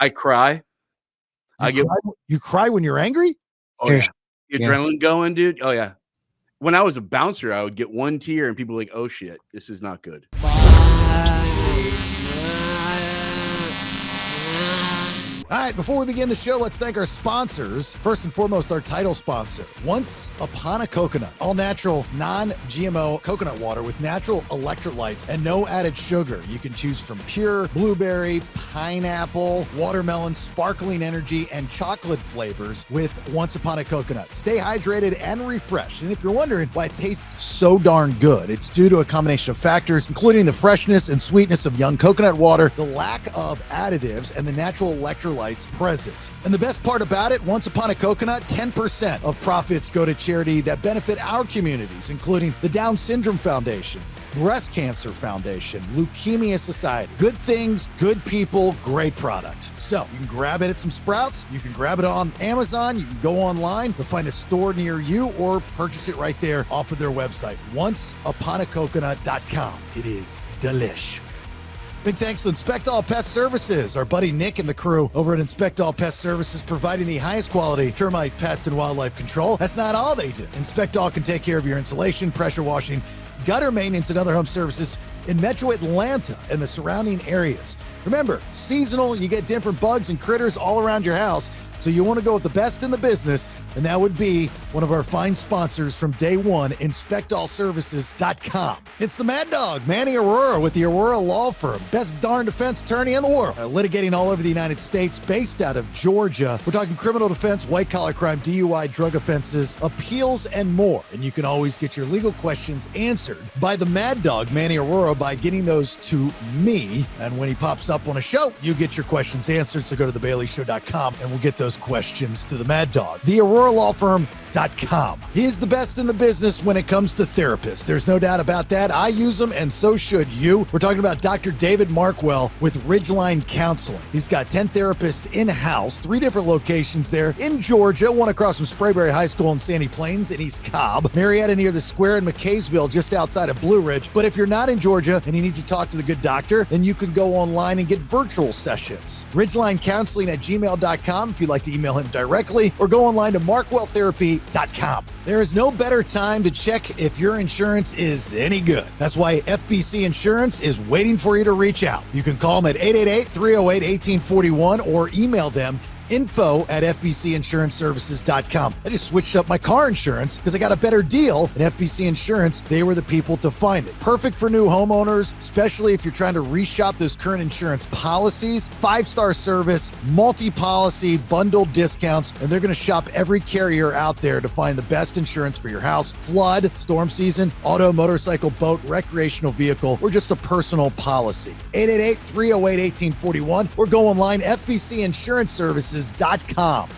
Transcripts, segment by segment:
I cry. You cry when you're angry? Oh, yeah. The adrenaline going, dude. Oh, yeah. When I was a bouncer, I would get one tear and people were like, oh, shit, this is not good. All right, before we begin the show, let's thank our sponsors. First and foremost, our title sponsor, Once Upon a Coconut. All-natural, non-GMO coconut water with natural electrolytes and no added sugar. You can choose from pure, blueberry, pineapple, watermelon, sparkling energy, and chocolate flavors with Once Upon a Coconut. Stay hydrated and refreshed. And if you're wondering why it tastes so darn good, it's due to a combination of factors, including the freshness and sweetness of young coconut water, the lack of additives, and the natural electrolytes present. And the best part about it, Once Upon a Coconut, 10% of profits go to charity that benefit our communities, including the Down Syndrome Foundation, Breast Cancer Foundation, Leukemia Society. Good things, good people, great product. So you can grab it at some Sprouts, you can grab it on Amazon, you can go online to find a store near you or purchase it right there off of their website, onceuponacoconut.com. It is delish. Big thanks to Inspect All Pest Services, our buddy Nick and the crew over at Inspect All Pest Services, providing the highest quality termite, pest, and wildlife control. That's not all they do. Inspect All can take care of your insulation, pressure washing, gutter maintenance, and other home services in Metro Atlanta and the surrounding areas. Remember, seasonal, you get different bugs and critters all around your house, so you want to go with the best in the business, and that would be one of our fine sponsors from day one, InspectAllServices.com. It's the Mad Dog, Manny Aurora, with the Aurora Law Firm, best darn defense attorney in the world, litigating all over the United States, based out of Georgia. We're talking criminal defense, white-collar crime, DUI, drug offenses, appeals, and more. And you can always get your legal questions answered by the Mad Dog, Manny Aurora, by getting those to me. And when he pops up on a show, you get your questions answered. So go to thebaileyshow.com and we'll get those questions to the Mad Dog. The Aurora Law Firm. He is the best in the business when it comes to therapists. There's no doubt about that. I use them, and so should you. We're talking about Dr. David Markwell with Ridgeline Counseling. He's got 10 therapists in-house, 3 different locations there in Georgia, one across from Sprayberry High School in Sandy Plains in East Cobb, Marietta near the Square in McKaysville, just outside of Blue Ridge. But if you're not in Georgia and you need to talk to the good doctor, then you can go online and get virtual sessions. Ridgeline Counseling at gmail.com if you'd like to email him directly, or go online to markwelltherapy.com. There is no better time to check if your insurance is any good. That's why FBC Insurance is waiting for you to reach out. You can call them at 888-308-1841 or email them info@fbcinsuranceservices.com. I just switched up my car insurance because I got a better deal at FBC Insurance. They were the people to find it. Perfect for new homeowners, especially if you're trying to reshop those current insurance policies. 5-star service, multi-policy, bundled discounts, and they're going to shop every carrier out there to find the best insurance for your house, flood, storm season, auto, motorcycle, boat, recreational vehicle, or just a personal policy. 888-308-1841 or go online, FBCInsuranceServices.com.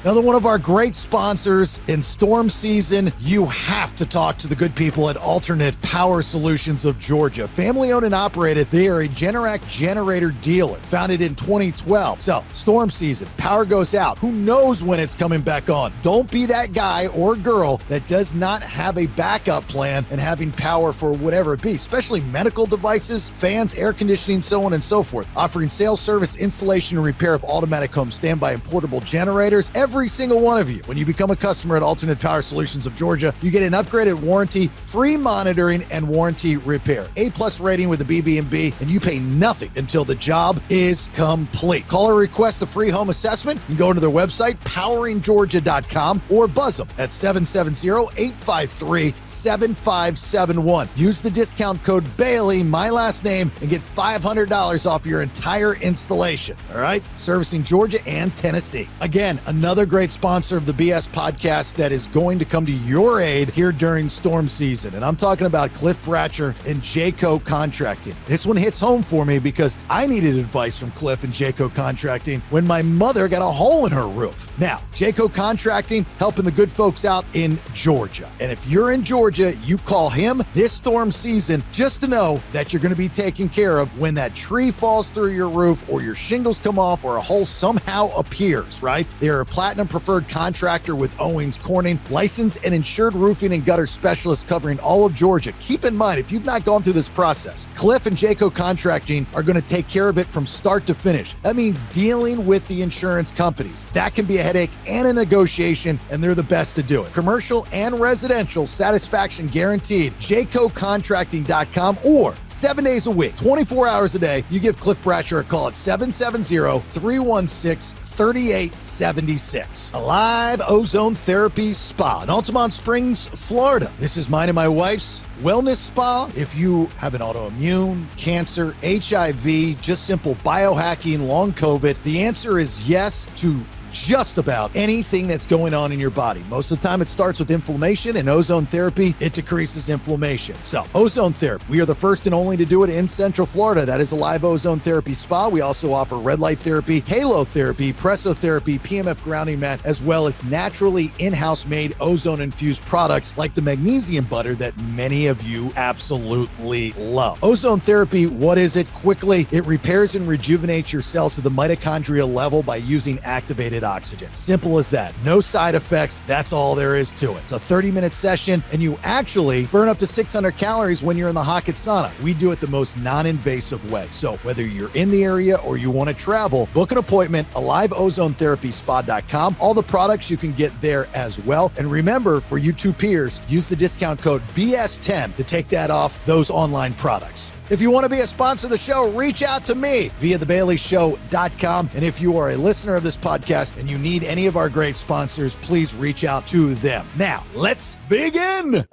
Another one of our great sponsors in storm season. You have to talk to the good people at Alternate Power Solutions of Georgia. Family owned and operated. They are a Generac generator dealer, founded in 2012. So storm season, power goes out. Who knows when it's coming back on? Don't be that guy or girl that does not have a backup plan and having power for whatever it be, especially medical devices, fans, air conditioning, so on and so forth. Offering sales, service, installation, and repair of automatic home standby and portable generators, every single one of you. When you become a customer at Alternate Power Solutions of Georgia, you get an upgraded warranty, free monitoring, and warranty repair. A+ rating with the BB&B, and you pay nothing until the job is complete. Call or request a free home assessment. You can go to their website, poweringgeorgia.com, or buzz them at 770-853-7571. Use the discount code Bailey, my last name, and get $500 off your entire installation. All right? Servicing Georgia and Tennessee. Again, another great sponsor of the BS podcast that is going to come to your aid here during storm season. And I'm talking about Cliff Bratcher and Jayco Contracting. This one hits home for me because I needed advice from Cliff and Jayco Contracting when my mother got a hole in her roof. Now, Jayco Contracting helping the good folks out in Georgia. And if you're in Georgia, you call him this storm season just to know that you're going to be taken care of when that tree falls through your roof or your shingles come off or a hole somehow appears. years, right? They're a platinum preferred contractor with Owens Corning, licensed and insured roofing and gutter specialists covering all of Georgia. Keep in mind, if you've not gone through this process, Cliff and Jayco Contracting are going to take care of it from start to finish. That means dealing with the insurance companies. That can be a headache and a negotiation, and they're the best to do it. Commercial and residential satisfaction guaranteed. JaycoContracting.com, or 7 days a week, 24 hours a day. You give Cliff Bratcher a call at 770-316-3876. Alive Ozone Therapy Spa in Altamont Springs, Florida. This is mine and my wife's wellness spa. If you have an autoimmune, cancer, HIV, just simple biohacking, long COVID, the answer is yes to just about anything that's going on in your body. Most of the time it starts with inflammation, and ozone therapy, it decreases inflammation. So ozone therapy, we are the first and only to do it in Central Florida. That is Alive Ozone Therapy Spa. We also offer red light therapy, halo therapy, pressotherapy, PMF grounding mat, as well as naturally in-house made ozone infused products like the magnesium butter that many of you absolutely love. Ozone therapy, what is it? Quickly, it repairs and rejuvenates your cells to the mitochondrial level by using activated oxygen. Simple as that. No side effects. That's all there is to it. It's a 30-minute session, and you actually burn up to 600 calories when you're in the Hocket sauna. We do it the most non-invasive way. So whether you're in the area or you want to travel, book an appointment, AliveOzoneTherapySpa.com. All the products you can get there as well. And remember, for you two peers, use the discount code BS10 to take that off those online products. If you want to be a sponsor of the show, reach out to me via thebaileyshow.com. And if you are a listener of this podcast and you need any of our great sponsors, please reach out to them. Now, let's begin.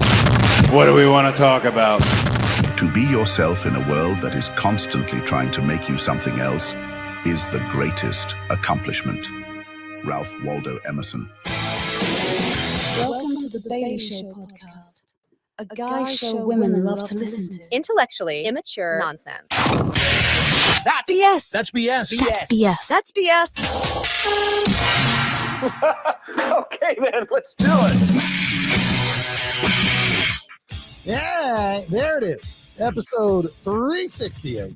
What do we want to talk about? To be yourself in a world that is constantly trying to make you something else is the greatest accomplishment. Ralph Waldo Emerson. Welcome to the Bailey Show podcast. A guy show women love to listen to. Intellectually immature nonsense. That's BS. That's BS. That's BS. That's BS. Okay, then, let's do it. Yeah, there it is. Episode 368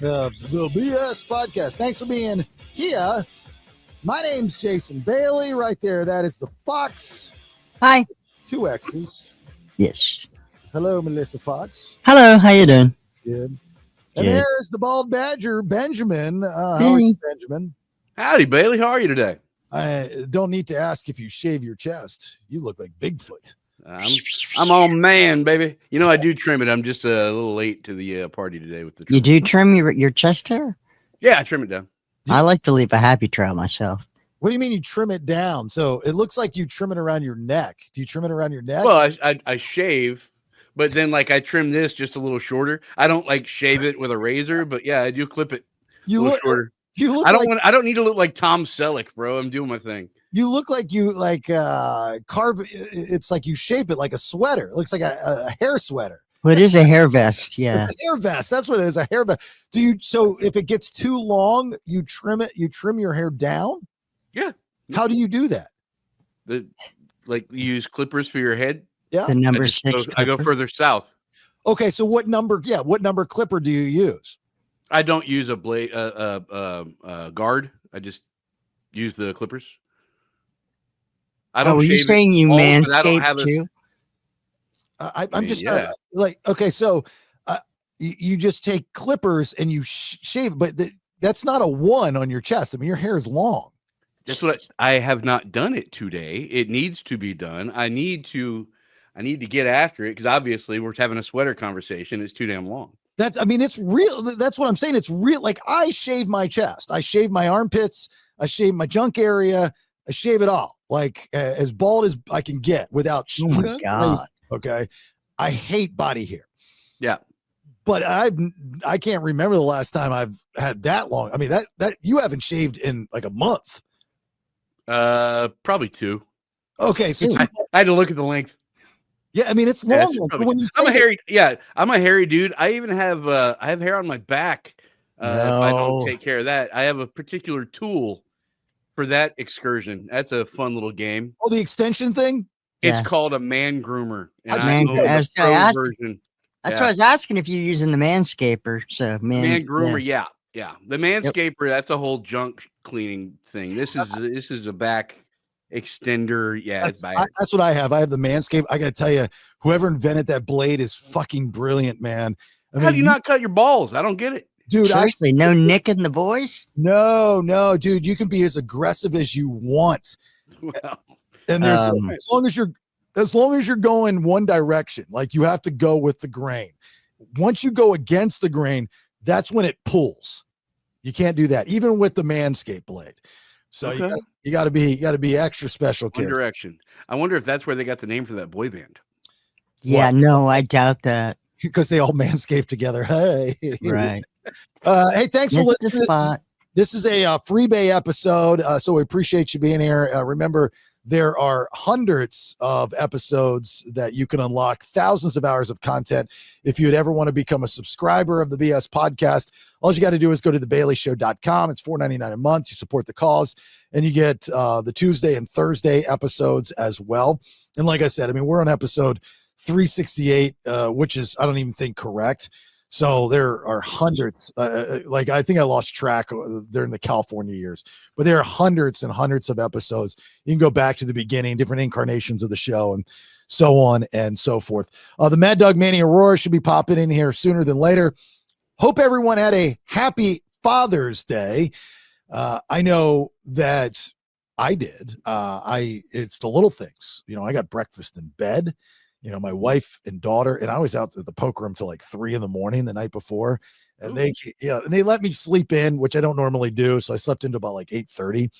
of the BS Podcast. Thanks for being here. My name's Jason Bailey. Right there, that is the Fox. Hi. 2 X's. Yes. Hello, Melissa Fox. Hello. How you doing? Good. And Good. there's the bald badger, Benjamin. How are you, Benjamin? Howdy, Bailey. How are you today? I don't need to ask if you shave your chest. You look like Bigfoot. I'm all man, baby. You know, I do trim it. I'm just a little late to the party today with the trim. You do trim your chest hair? Yeah, I trim it down. I like to leave a happy trail myself. What do you mean you trim it down? So it looks like you trim it around your neck. Do you trim it around your neck? Well, I shave, but then like I trim this just a little shorter. I don't like shave it with a razor, but yeah, I do clip it a little shorter. You look. I don't need to look like Tom Selleck, bro. I'm doing my thing. You look like you carve. It's like you shape it like a sweater. It looks like a hair sweater. Well, it is a hair vest. Yeah. It's a hair vest. That's what it is. A hair vest. So if it gets too long, you trim it. You trim your hair down. Yeah. How do you do that? You use clippers for your head. Yeah. The number 6. I go further south. Okay. So what number? Yeah. What number clipper do you use? I don't use a blade, guard. I just use the clippers. I don't. Are you saying you manscape too? I'm just like, okay, so you just take clippers and you shave, but that's not a 1 on your chest. I mean, your hair is long. That's what I have not done it today. It needs to be done. I need to get after it because obviously we're having a sweater conversation. It's too damn long. It's real. That's what I'm saying. It's real. Like I shave my chest. I shave my armpits. I shave my junk area. I shave it all. Like as bald as I can get without. Oh my God. Okay. I hate body hair. Yeah. But I can't remember the last time I've had that long. I mean, that you haven't shaved in like a month. Probably 2. Okay. So I had to look at the length. Yeah. I mean, it's long. I'm a hairy dude. I even have, I have hair on my back. If I don't take care of that, I have a particular tool for that excursion. That's a fun little game. Oh, the extension thing. It's called a man groomer. And That's what I was asking if you're using the manscaper. So man groomer, yeah. Yeah, the Manscaper, that's a whole junk cleaning thing. This is a back extender. Yeah, that's what I have. I have the Manscaped. I got to tell you, whoever invented that blade is fucking brilliant, man. How do you not cut your balls? I don't get it. Dude, seriously, no nicking the boys? No, dude, you can be as aggressive as you want. Well, and there's as long as you're going one direction, like you have to go with the grain. Once you go against the grain, that's when it pulls. You can't do that, even with the Manscaped blade. So you got to be extra special. One direction. I wonder if that's where they got the name for that boy band. Yeah, no, I doubt that. Because they all Manscaped together. Hey, right. Hey, thanks for listening. This is a Freebay episode, so we appreciate you being here. Remember, there are hundreds of episodes that you can unlock, thousands of hours of content. If you'd ever want to become a subscriber of the BS podcast, all you got to do is go to thebaileyshow.com. It's $4.99 a month. You support the cause, and you get the Tuesday and Thursday episodes as well. And like I said, I mean, we're on episode 368, which is, I don't even think, correct. So there are hundreds, like I think I lost track during the California years, but there are hundreds and hundreds of episodes. You can go back to the beginning, different incarnations of the show, and so on and so forth. The Mad Dog Manny Aurora should be popping in here sooner than later. Hope everyone had a happy Father's Day. I know that I did. It's the little things. You know, I got breakfast in bed. You know, my wife and daughter, and I was out at the poker room till like 3 a.m. the night before, and they let me sleep in, which I don't normally do. So I slept into about like 8:30,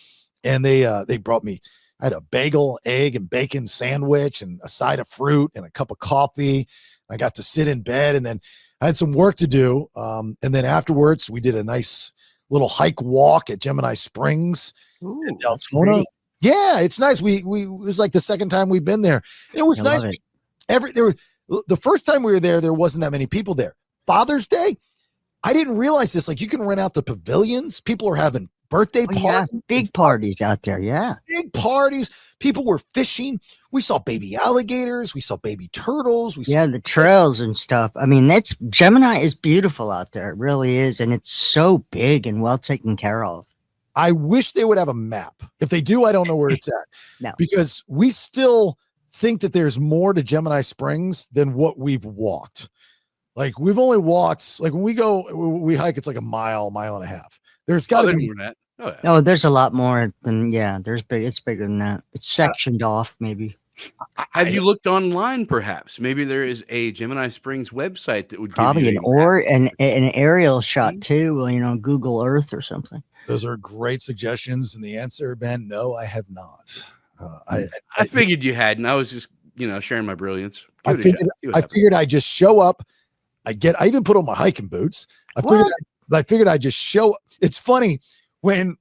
and they brought me, I had a bagel, egg, and bacon sandwich and a side of fruit and a cup of coffee. I got to sit in bed, and then I had some work to do. And then afterwards we did a nice little hike walk at Gemini Springs in Deltona. Yeah, it's nice. It was like the second time we've been there. It was nice. The first time we were there wasn't that many people there. Father's Day, I didn't realize this. Like, you can rent out the pavilions. People are having birthday parties. Yeah, big parties out there. Yeah. Big parties. People were fishing. We saw baby alligators. We saw baby turtles. The trails and stuff. I mean, Gemini is beautiful out there. It really is. And it's so big and well taken care of. I wish they would have a map. If they do, I don't know where it's at. No. Because we still think that there's more to Gemini Springs than what we've walked. Like, we've only walked, like when we hike, it's like a mile and a half. There's got to be more than that. Oh, there's a lot more than, it's bigger than that. It's sectioned off, maybe. Have you looked online, perhaps? Maybe there is a Gemini Springs website that would probably give you an aerial shot too, Google Earth or something. Those are great suggestions. And the answer, Ben, no, I have not. I figured you had, and I was just, sharing my brilliance. I figured I'd just show up. I even put on my hiking boots. I figured I'd just show up. It's funny, when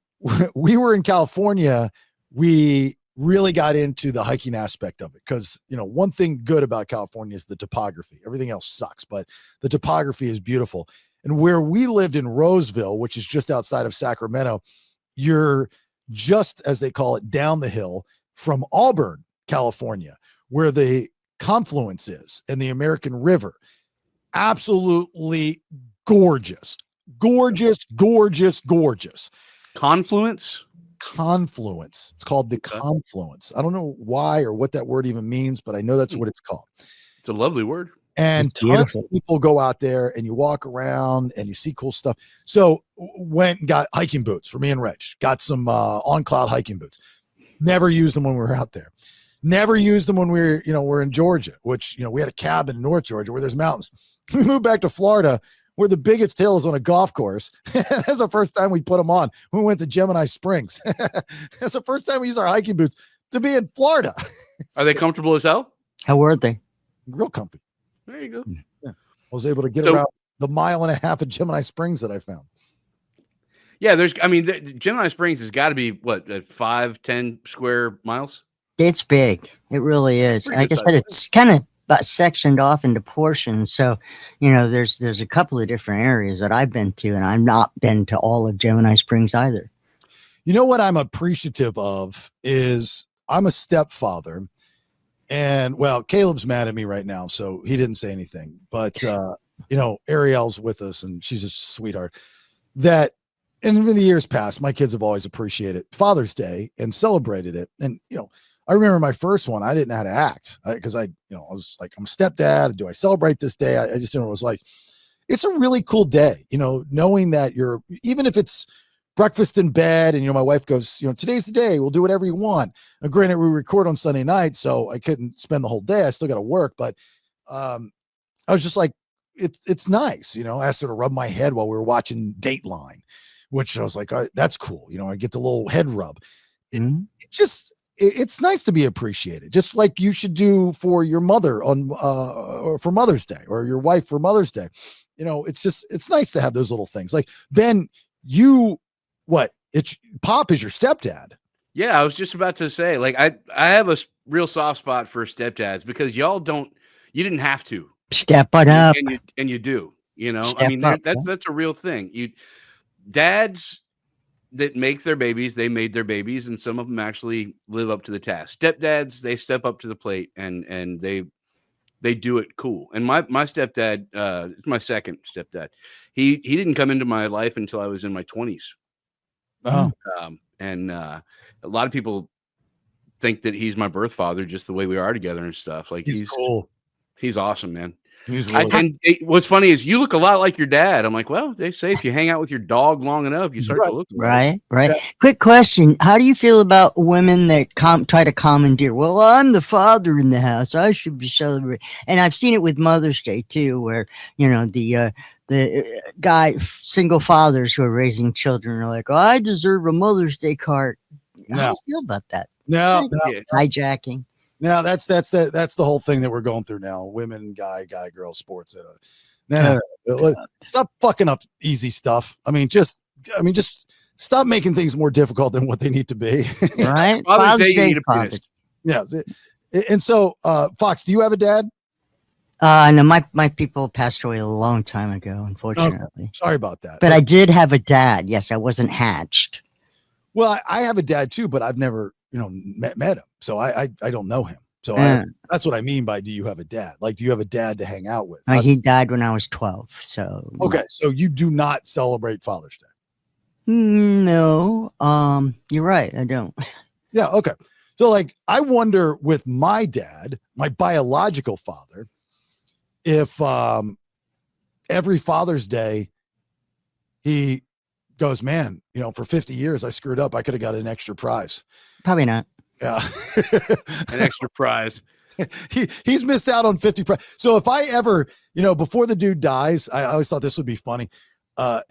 we were in California, we really got into the hiking aspect of it. Cause one thing good about California is the topography. Everything else sucks, but the topography is beautiful. And where we lived in Roseville, which is just outside of Sacramento, you're just, as they call it, down the hill from Auburn, California, where the confluence is and the American River. Absolutely gorgeous. Gorgeous. Confluence. It's called the confluence. I don't know why or what that word even means, but I know that's what it's called. It's a lovely word. And tons of people go out there and you walk around and you see cool stuff. So went and got hiking boots for me and Rich. Got some On Cloud hiking boots. Never used them when we were out there. Never used them when we're in Georgia, which, we had a cabin in North Georgia where there's mountains. We moved back to Florida, where the biggest hill is on a golf course. That's the first time we put them on. We went to Gemini Springs. That's the first time we used our hiking boots to be in Florida. Are they comfortable as hell? How were they? Real comfy. There you go. Yeah. I was able to get around the mile and a half of Gemini Springs that I found. Yeah, Gemini Springs has got to be what, 5-10 square miles? It's big. It really is. Like I said, it's kind of sectioned off into portions. So, there's a couple of different areas that I've been to, and I've not been to all of Gemini Springs either. You know what I'm appreciative of is I'm a stepfather, and Caleb's mad at me right now, so he didn't say anything, but Ariel's with us and she's a sweetheart. that, and in the years past, my kids have always appreciated Father's Day and celebrated it. And, I remember my first one, I didn't know how to act because I was like, I'm a stepdad. Do I celebrate this day? I just didn't know. It was like, it's a really cool day, knowing that even if it's breakfast in bed and, my wife goes, today's the day, we'll do whatever you want. Now, granted, we record on Sunday night, so I couldn't spend the whole day. I still got to work, but I was just like, it's nice. I asked her to rub my head while we were watching Dateline, which I was like, that's cool. I get the little head rub. It's nice to be appreciated, just like you should do for your mother or for Mother's Day, or your wife for Mother's Day. It's nice to have those little things. Like, Ben, Pop is your stepdad. Yeah, I was just about to say, like, I have a real soft spot for stepdads because you didn't have to step it up, and you do. Step up, that's a real thing. Dads that make their babies, they made their babies, and some of them actually live up to the task. Stepdads, they step up to the plate and they do it cool. And my stepdad, my second stepdad, he didn't come into my life until I was in my 20s. Oh. And a lot of people think that he's my birth father, just the way we are together and stuff. Like, he's cool. He's awesome, man. What's funny is you look a lot like your dad. I'm like, well, they say if you hang out with your dog long enough, you start to look right. Yeah. Quick question: how do you feel about women that try to commandeer? Well, I'm the father in the house. I should be celebrating. And I've seen it with Mother's Day too, where the guy, single fathers who are raising children are like, I deserve a Mother's Day card. No. How do you feel about that? No. Hijacking. Now that's the whole thing that we're going through now. Women, guy, girl, sports. No. Stop fucking up easy stuff. I mean, just stop making things more difficult than what they need to be. Right. Father's Day, yeah. And so, Fox, do you have a dad? No, my people passed away a long time ago, unfortunately. Sorry about that. But I did have a dad. Yes, I wasn't hatched. Well, I have a dad too, but I've never, met him. So I don't know him. So that's what I mean by, do you have a dad? Like, do you have a dad to hang out with? He died when I was 12. So. Okay. So you do not celebrate Father's Day? No. You're right. I don't. Yeah. Okay. So like, I wonder with my dad, my biological father, if every Father's Day he goes, man, for 50 years I screwed up, I could have got an extra prize. Probably not. Yeah. An extra prize. He's missed out on 50 prize. So if I ever, before the dude dies, I always thought this would be funny.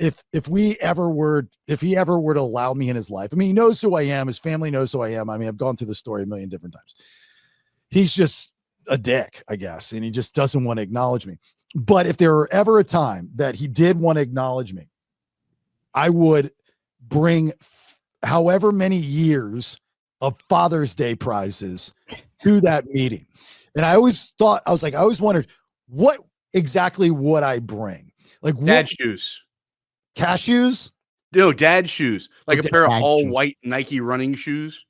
If he ever were to allow me in his life, I mean, he knows who I am. His family knows who I am. I mean, I've gone through the story a million different times. He's just a dick, I guess. And he just doesn't want to acknowledge me. But if there were ever a time that he did want to acknowledge me, I would bring however many years of Father's Day prizes to that meeting. And I always wondered, what exactly would I bring? Like dad shoes. Cashews? No, dad shoes. Like a pair of all shoes. white Nike running shoes.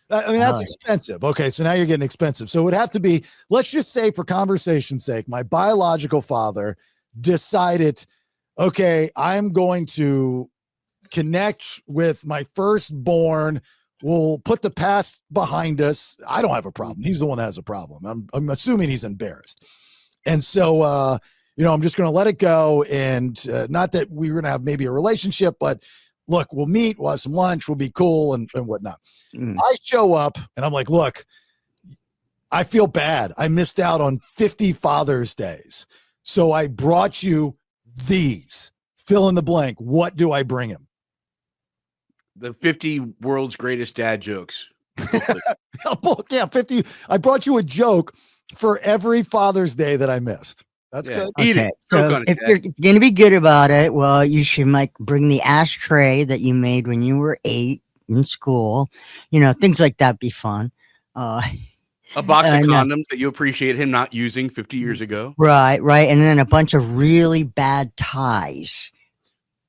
I mean, that's expensive. Okay, so now you're getting expensive. So it would have to be, let's just say for conversation's sake, my biological father decided, okay, I'm going to connect with my firstborn. We'll put the past behind us. I don't have a problem. He's the one that has a problem. I'm assuming he's embarrassed. And so, I'm just going to let it go. And not that we're going to have maybe a relationship, but look, we'll meet, we'll have some lunch, we'll be cool and whatnot. I show up and I'm like, look, I feel bad. I missed out on 50 Father's Days. So I brought you these. Fill in the blank. What do I bring him? The 50 world's greatest dad jokes. Yeah, 50. I brought you a joke for every Father's Day that I missed. That's good. Eat it. So if you're going to be good about it, well, you should bring the ashtray that you made when you were 8 in school. Things like that be fun. A box of condoms that you appreciate him not using 50 years ago. Right. And then a bunch of really bad ties.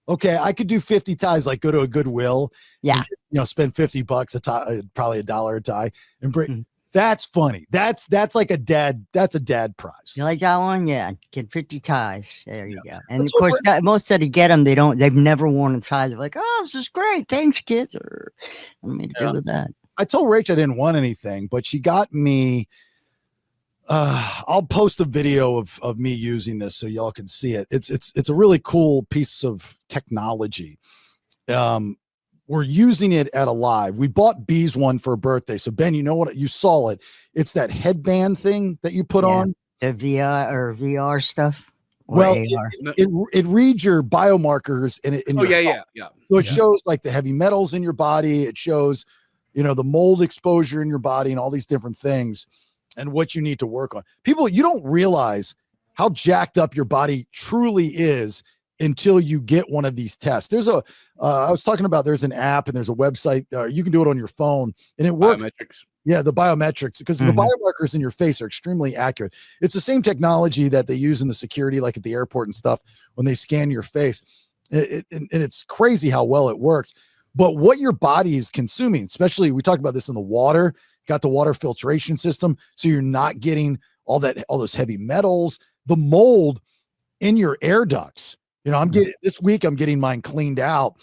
Okay, I could do 50 ties, like go to a Goodwill. Yeah. And, spend $50 a tie, probably $1 a tie, and bring. That's funny. That's like a dad. That's a dad prize. You like that one? Yeah. Get 50 ties. There you go. And That's of course, most that get them, they've never worn a tie. They're like, oh, this is great. Thanks, kids. Or what am I to do with that? I told Rach I didn't want anything, but she got me. I'll post a video of me using this so y'all can see it. It's a really cool piece of technology. We're using it at Alive. We bought B's one for a birthday. So Ben, you know what? You saw it. It's that headband thing that you put on. The VR stuff. Well, it reads your biomarkers in it. So it shows like the heavy metals in your body. It shows, the mold exposure in your body and all these different things and what you need to work on. People, you don't realize how jacked up your body truly is until you get one of these tests. There's I was talking about, there's an app and there's a website. You can do it on your phone and it works. Biometrics. Yeah, the biometrics, because the biomarkers in your face are extremely accurate. It's the same technology that they use in the security, like at the airport and stuff, when they scan your face. And it's crazy how well it works. But what your body is consuming, especially, we talked about this in the water, got the water filtration system, so you're not getting all those heavy metals, the mold in your air ducts. I'm getting this week, I'm getting mine cleaned out.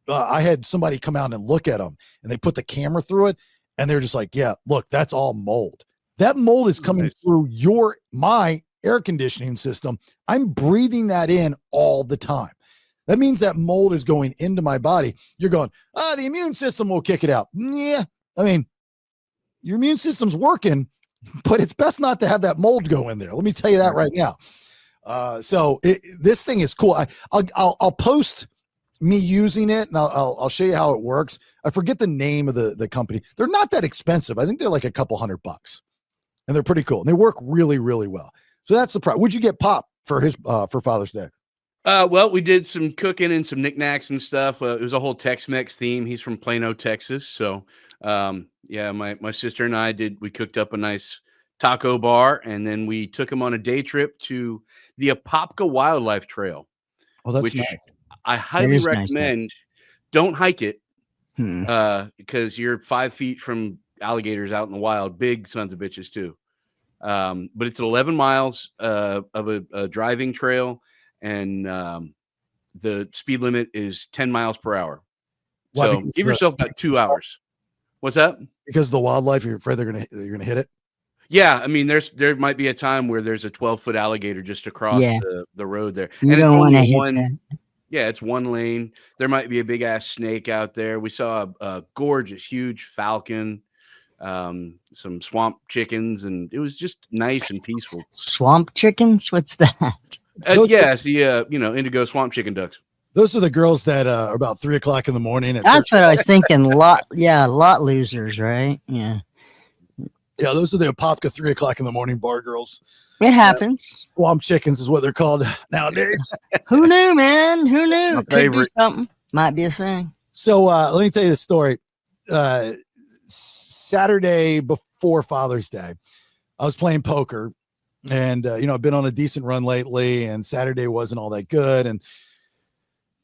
I had somebody come out and look at them, and they put the camera through it, and they're just like, yeah, look, that's all mold. That mold is coming through my air conditioning system. I'm breathing that in all the time. That means that mold is going into my body. You're going, the immune system will kick it out. Yeah. I mean, your immune system's working, but it's best not to have that mold go in there. Let me tell you that right now. So this thing is cool. I'll post me using it, and I'll show you how it works. I forget the name of the company. They're not that expensive. I think they're like a couple $100, and they're pretty cool. And they work really, really well. So that's the price. Would you get Pop for his for Father's Day? Well, we did some cooking and some knickknacks and stuff. It was a whole Tex-Mex theme. He's from Plano, Texas. So, my sister and we cooked up a nice taco bar, and then we took him on a day trip to the Apopka Wildlife Trail. Oh, that's nice. I highly recommend. Nice, don't hike it because you're 5 feet from alligators out in the wild, big sons of bitches too. But it's 11 miles of a driving trail, and the speed limit is 10 miles per hour. Why? So give yourself about 2 hours. What's that? Because the wildlife, you're afraid you're gonna hit it. Yeah, I mean, there might be a time where there's a 12-foot alligator just across the road there. You and don't want to hit that. Yeah, it's one lane. There might be a big ass snake out there. We saw a gorgeous, huge falcon, some swamp chickens, and it was just nice and peaceful. Swamp chickens? What's that? Indigo swamp chicken ducks. Those are the girls that are about 3 o'clock in the morning. That's what I was thinking. Lot losers, right? Yeah. Yeah, those are the Apopka 3 o'clock in the morning bar girls. It happens. Swamp chickens is what they're called nowadays. Who knew, man? Who knew? Could be something. Might be a thing. So let me tell you the story. Saturday before Father's Day, I was playing poker, and I've been on a decent run lately, and Saturday wasn't all that good, and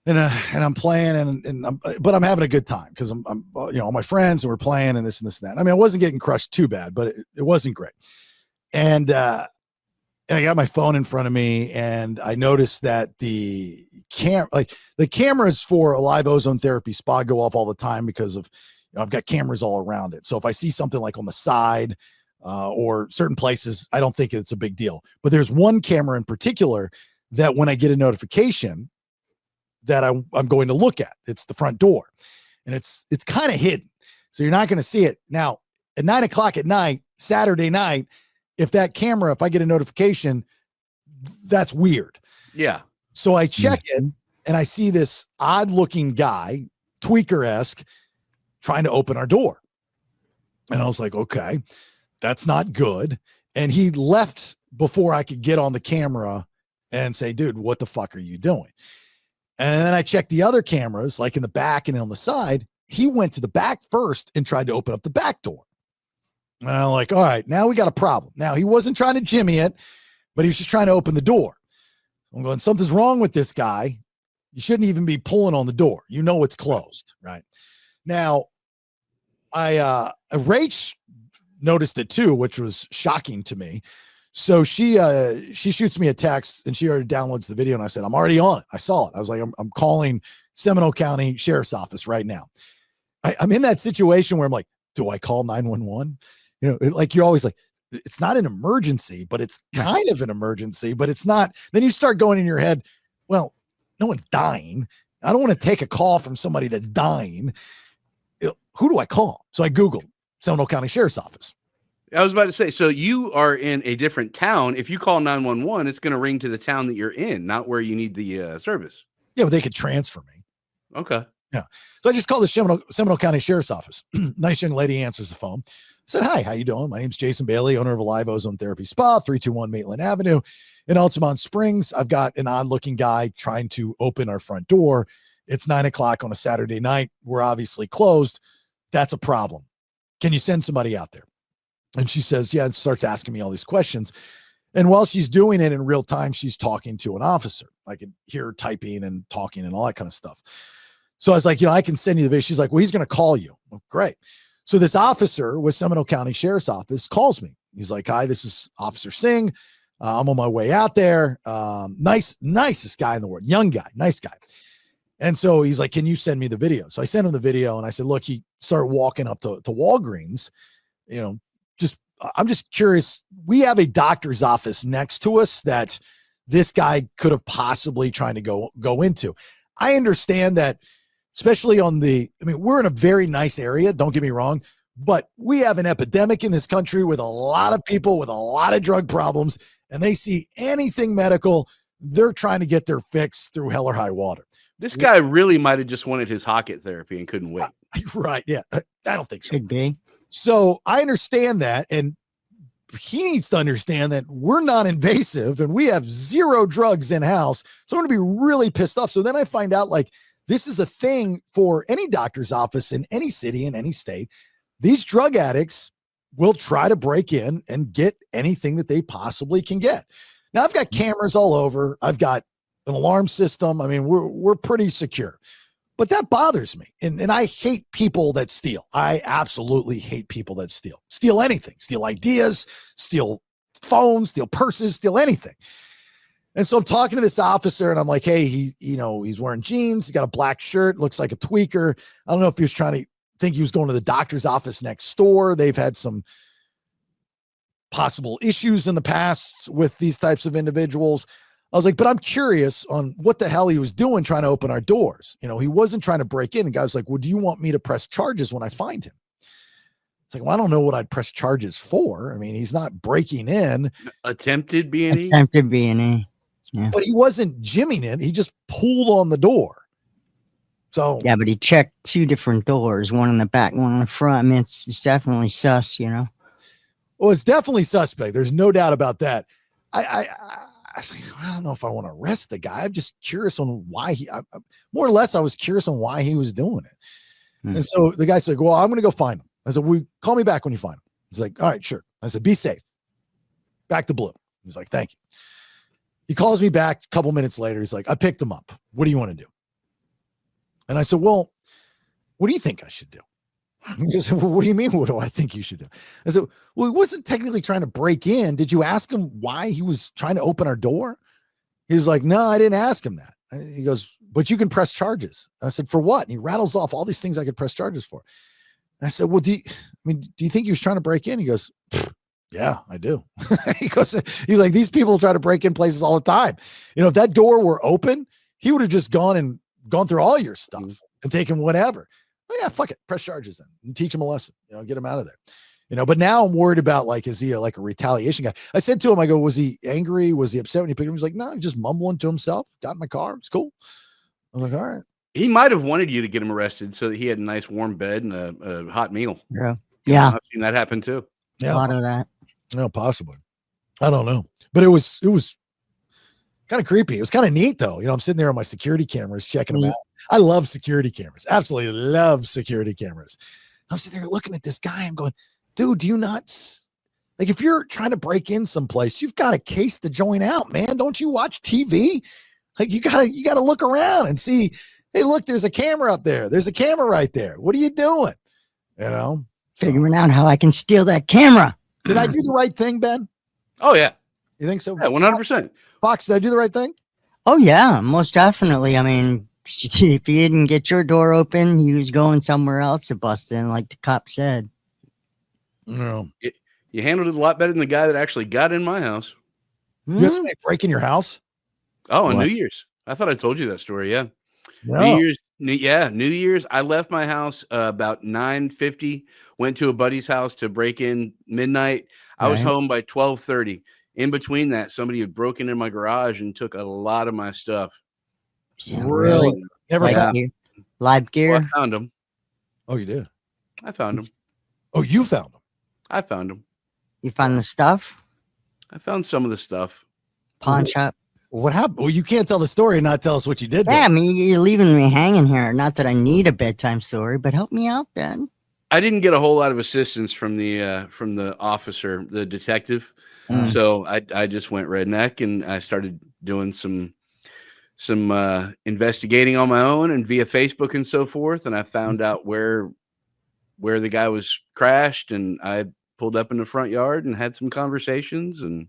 I'm playing, but I'm having a good time because I'm all my friends, and we're playing, and this and that. I mean, I wasn't getting crushed too bad, but it wasn't great. And I got my phone in front of me, and I noticed that the cameras for a live ozone therapy spa go off all the time because of, I've got cameras all around it. So if I see something like on the side or certain places, I don't think it's a big deal. But there's one camera in particular that when I get a notification that I'm going to look at, it's the front door, and it's kind of hidden, so you're not going to see it. Now at 9 o'clock at night, Saturday night, if I get a notification, that's weird. Yeah. So I check it, and I see this odd looking guy, tweaker-esque, trying to open our door. And I was like, okay, that's not good. And he left before I could get on the camera and say, dude, what the fuck are you doing? And then I checked the other cameras, like in the back and on the side. He went to the back first and tried to open up the back door. And I'm like, all right, now we got a problem. Now, he wasn't trying to jimmy it, but he was just trying to open the door. I'm going, something's wrong with this guy. You shouldn't even be pulling on the door. It's closed, right? Now, Rach noticed it too, which was shocking to me. So she shoots me a text and she already downloads the video. And I said, I'm already on it. I saw it. I was like, I'm calling Seminole County Sheriff's Office right now. I'm in that situation where I'm like, do I call 911? Like you're always like, it's not an emergency, but it's kind of an emergency, but it's not. Then you start going in your head, well, no one's dying. I don't want to take a call from somebody that's dying. Who do I call? So I Googled Seminole County Sheriff's Office. I was about to say, so you are in a different town. If you call 911, it's going to ring to the town that you're in, not where you need the service. Yeah, but they could transfer me. Okay. Yeah. So I just called the Seminole County Sheriff's Office. Nice young lady answers the phone. I said, hi, how you doing? My name's Jason Bailey, owner of Alive Ozone Therapy Spa, 321 Maitland Avenue in Altamont Springs. I've got an odd-looking guy trying to open our front door. It's 9:00 on a Saturday night. We're obviously closed. That's a problem. Can you send somebody out there? And she says, yeah, and starts asking me all these questions. And while she's doing it in real time, she's talking to an officer. I can hear her typing and talking and all that kind of stuff. So I was like, I can send you the video. She's like, well, he's going to call you. Well, great. So this officer with Seminole County Sheriff's Office calls me. He's like, hi, this is Officer Singh. I'm on my way out there. Nicest guy in the world. Young guy, nice guy. And so he's like, can you send me the video? So I sent him the video and I said, look, he started walking up to Walgreens, I'm just curious. We have a doctor's office next to us that this guy could have possibly trying to go into. I understand that, especially we're in a very nice area. Don't get me wrong, but we have an epidemic in this country with a lot of people with a lot of drug problems, and they see anything medical, they're trying to get their fix through hell or high water. This guy really might have just wanted his Hocket therapy and couldn't wait. Right. Yeah. I don't think so. Could be. So I understand that. And he needs to understand that we're not invasive and we have zero drugs in house. So I'm going to be really pissed off. So then I find out like this is a thing for any doctor's office in any city, in any state. These drug addicts will try to break in and get anything that they possibly can get. Now I've got cameras all over. I've got an alarm system. I mean, we're pretty secure. But that bothers me. And I hate people that steal. I absolutely hate people that steal. Steal anything. Steal ideas, steal phones, steal purses, steal anything. And so I'm talking to this officer and I'm like, hey, he's wearing jeans. He's got a black shirt, looks like a tweaker. I don't know if he was trying to think he was going to the doctor's office next door. They've had some possible issues in the past with these types of individuals. I was like, but I'm curious on what the hell he was doing trying to open our doors. He wasn't trying to break in. And guy was like, well, do you want me to press charges when I find him? It's like, well, I don't know what I'd press charges for. I mean, he's not breaking in. Attempted B&E? Attempted B&E. Yeah. But he wasn't jimming it. He just pulled on the door. So yeah, but he checked two different doors, one in the back, one in the front. I mean, it's definitely sus, Well, it's definitely suspect. There's no doubt about that. I was like, I don't know if I want to arrest the guy. I'm just curious on why more or less, I was curious on why he was doing it. And so the guy said, well, I'm going to go find him. I said, call me back when you find him. He's like, all right, sure. I said, be safe. Back to blue. He's like, thank you. He calls me back a couple minutes later. He's like, I picked him up. What do you want to do? And I said, well, what do you think I should do? He said, well, what do you mean? What do I think you should do? I said, well, he wasn't technically trying to break in. Did you ask him why he was trying to open our door? He was like, no, I didn't ask him that. He goes, but you can press charges. And I said, for what? And he rattles off all these things I could press charges for. And I said, well, do you think he was trying to break in? He goes, yeah, I do. He's like, these people try to break in places all the time. If that door were open, he would have just gone through all your stuff and taken whatever. Oh yeah, fuck it. Press charges then and teach him a lesson, get him out of there, but now I'm worried about like, is he a retaliation guy? I said to him, I go, was he angry? Was he upset when he picked him? He's like, no, he's just mumbling to himself, got in my car. It's cool. I was like, all right. He might've wanted you to get him arrested so that he had a nice warm bed and a hot meal. Yeah. Yeah. I've seen that happen too. Yeah. A lot of that. No, possibly. I don't know, but it was kind of creepy. It was kind of neat though. I'm sitting there on my security cameras, checking them out. I love security cameras. Absolutely love security cameras. I'm sitting there looking at this guy. I'm going, dude, do you not like, if you're trying to break in someplace, you've got to case the joint out, man. Don't you watch TV? Like you gotta look around and see, hey, look, there's a camera up there. There's a camera right there. What are you doing? Figuring out how I can steal that camera. Did I do the right thing, Ben? Oh yeah. You think so? Yeah, 100%. Fox, did I do the right thing? Oh yeah, most definitely. I mean, if you didn't get your door open, he was going somewhere else to bust in, like the cop said. No. You handled it a lot better than the guy that actually got in my house. You had somebody break in your house? Oh, on What? New Year's. I thought I told you that story. Yeah. No. New Year's. I left my house about 9:50. Went to a buddy's house to break in midnight. I was Right. home by 12:30. In between that, somebody had broken in my garage and took a lot of my stuff. Yeah, Really? Never Live found. gear. Live gear. Well, I found them. Oh, you did. I found them. Oh, you found them. I found them. You found the stuff? I found some of the stuff. Pawn shop. What happened? Well, you can't tell the story and not tell us what you did. Yeah, I Ben. mean, you're leaving me hanging here. Not that I need a bedtime story, but help me out, Ben. I didn't get a whole lot of assistance from the officer, the detective. Mm. So I just went redneck and I started doing some investigating on my own and via Facebook and so forth. And I found out where the guy was crashed, and I pulled up in the front yard and had some conversations, and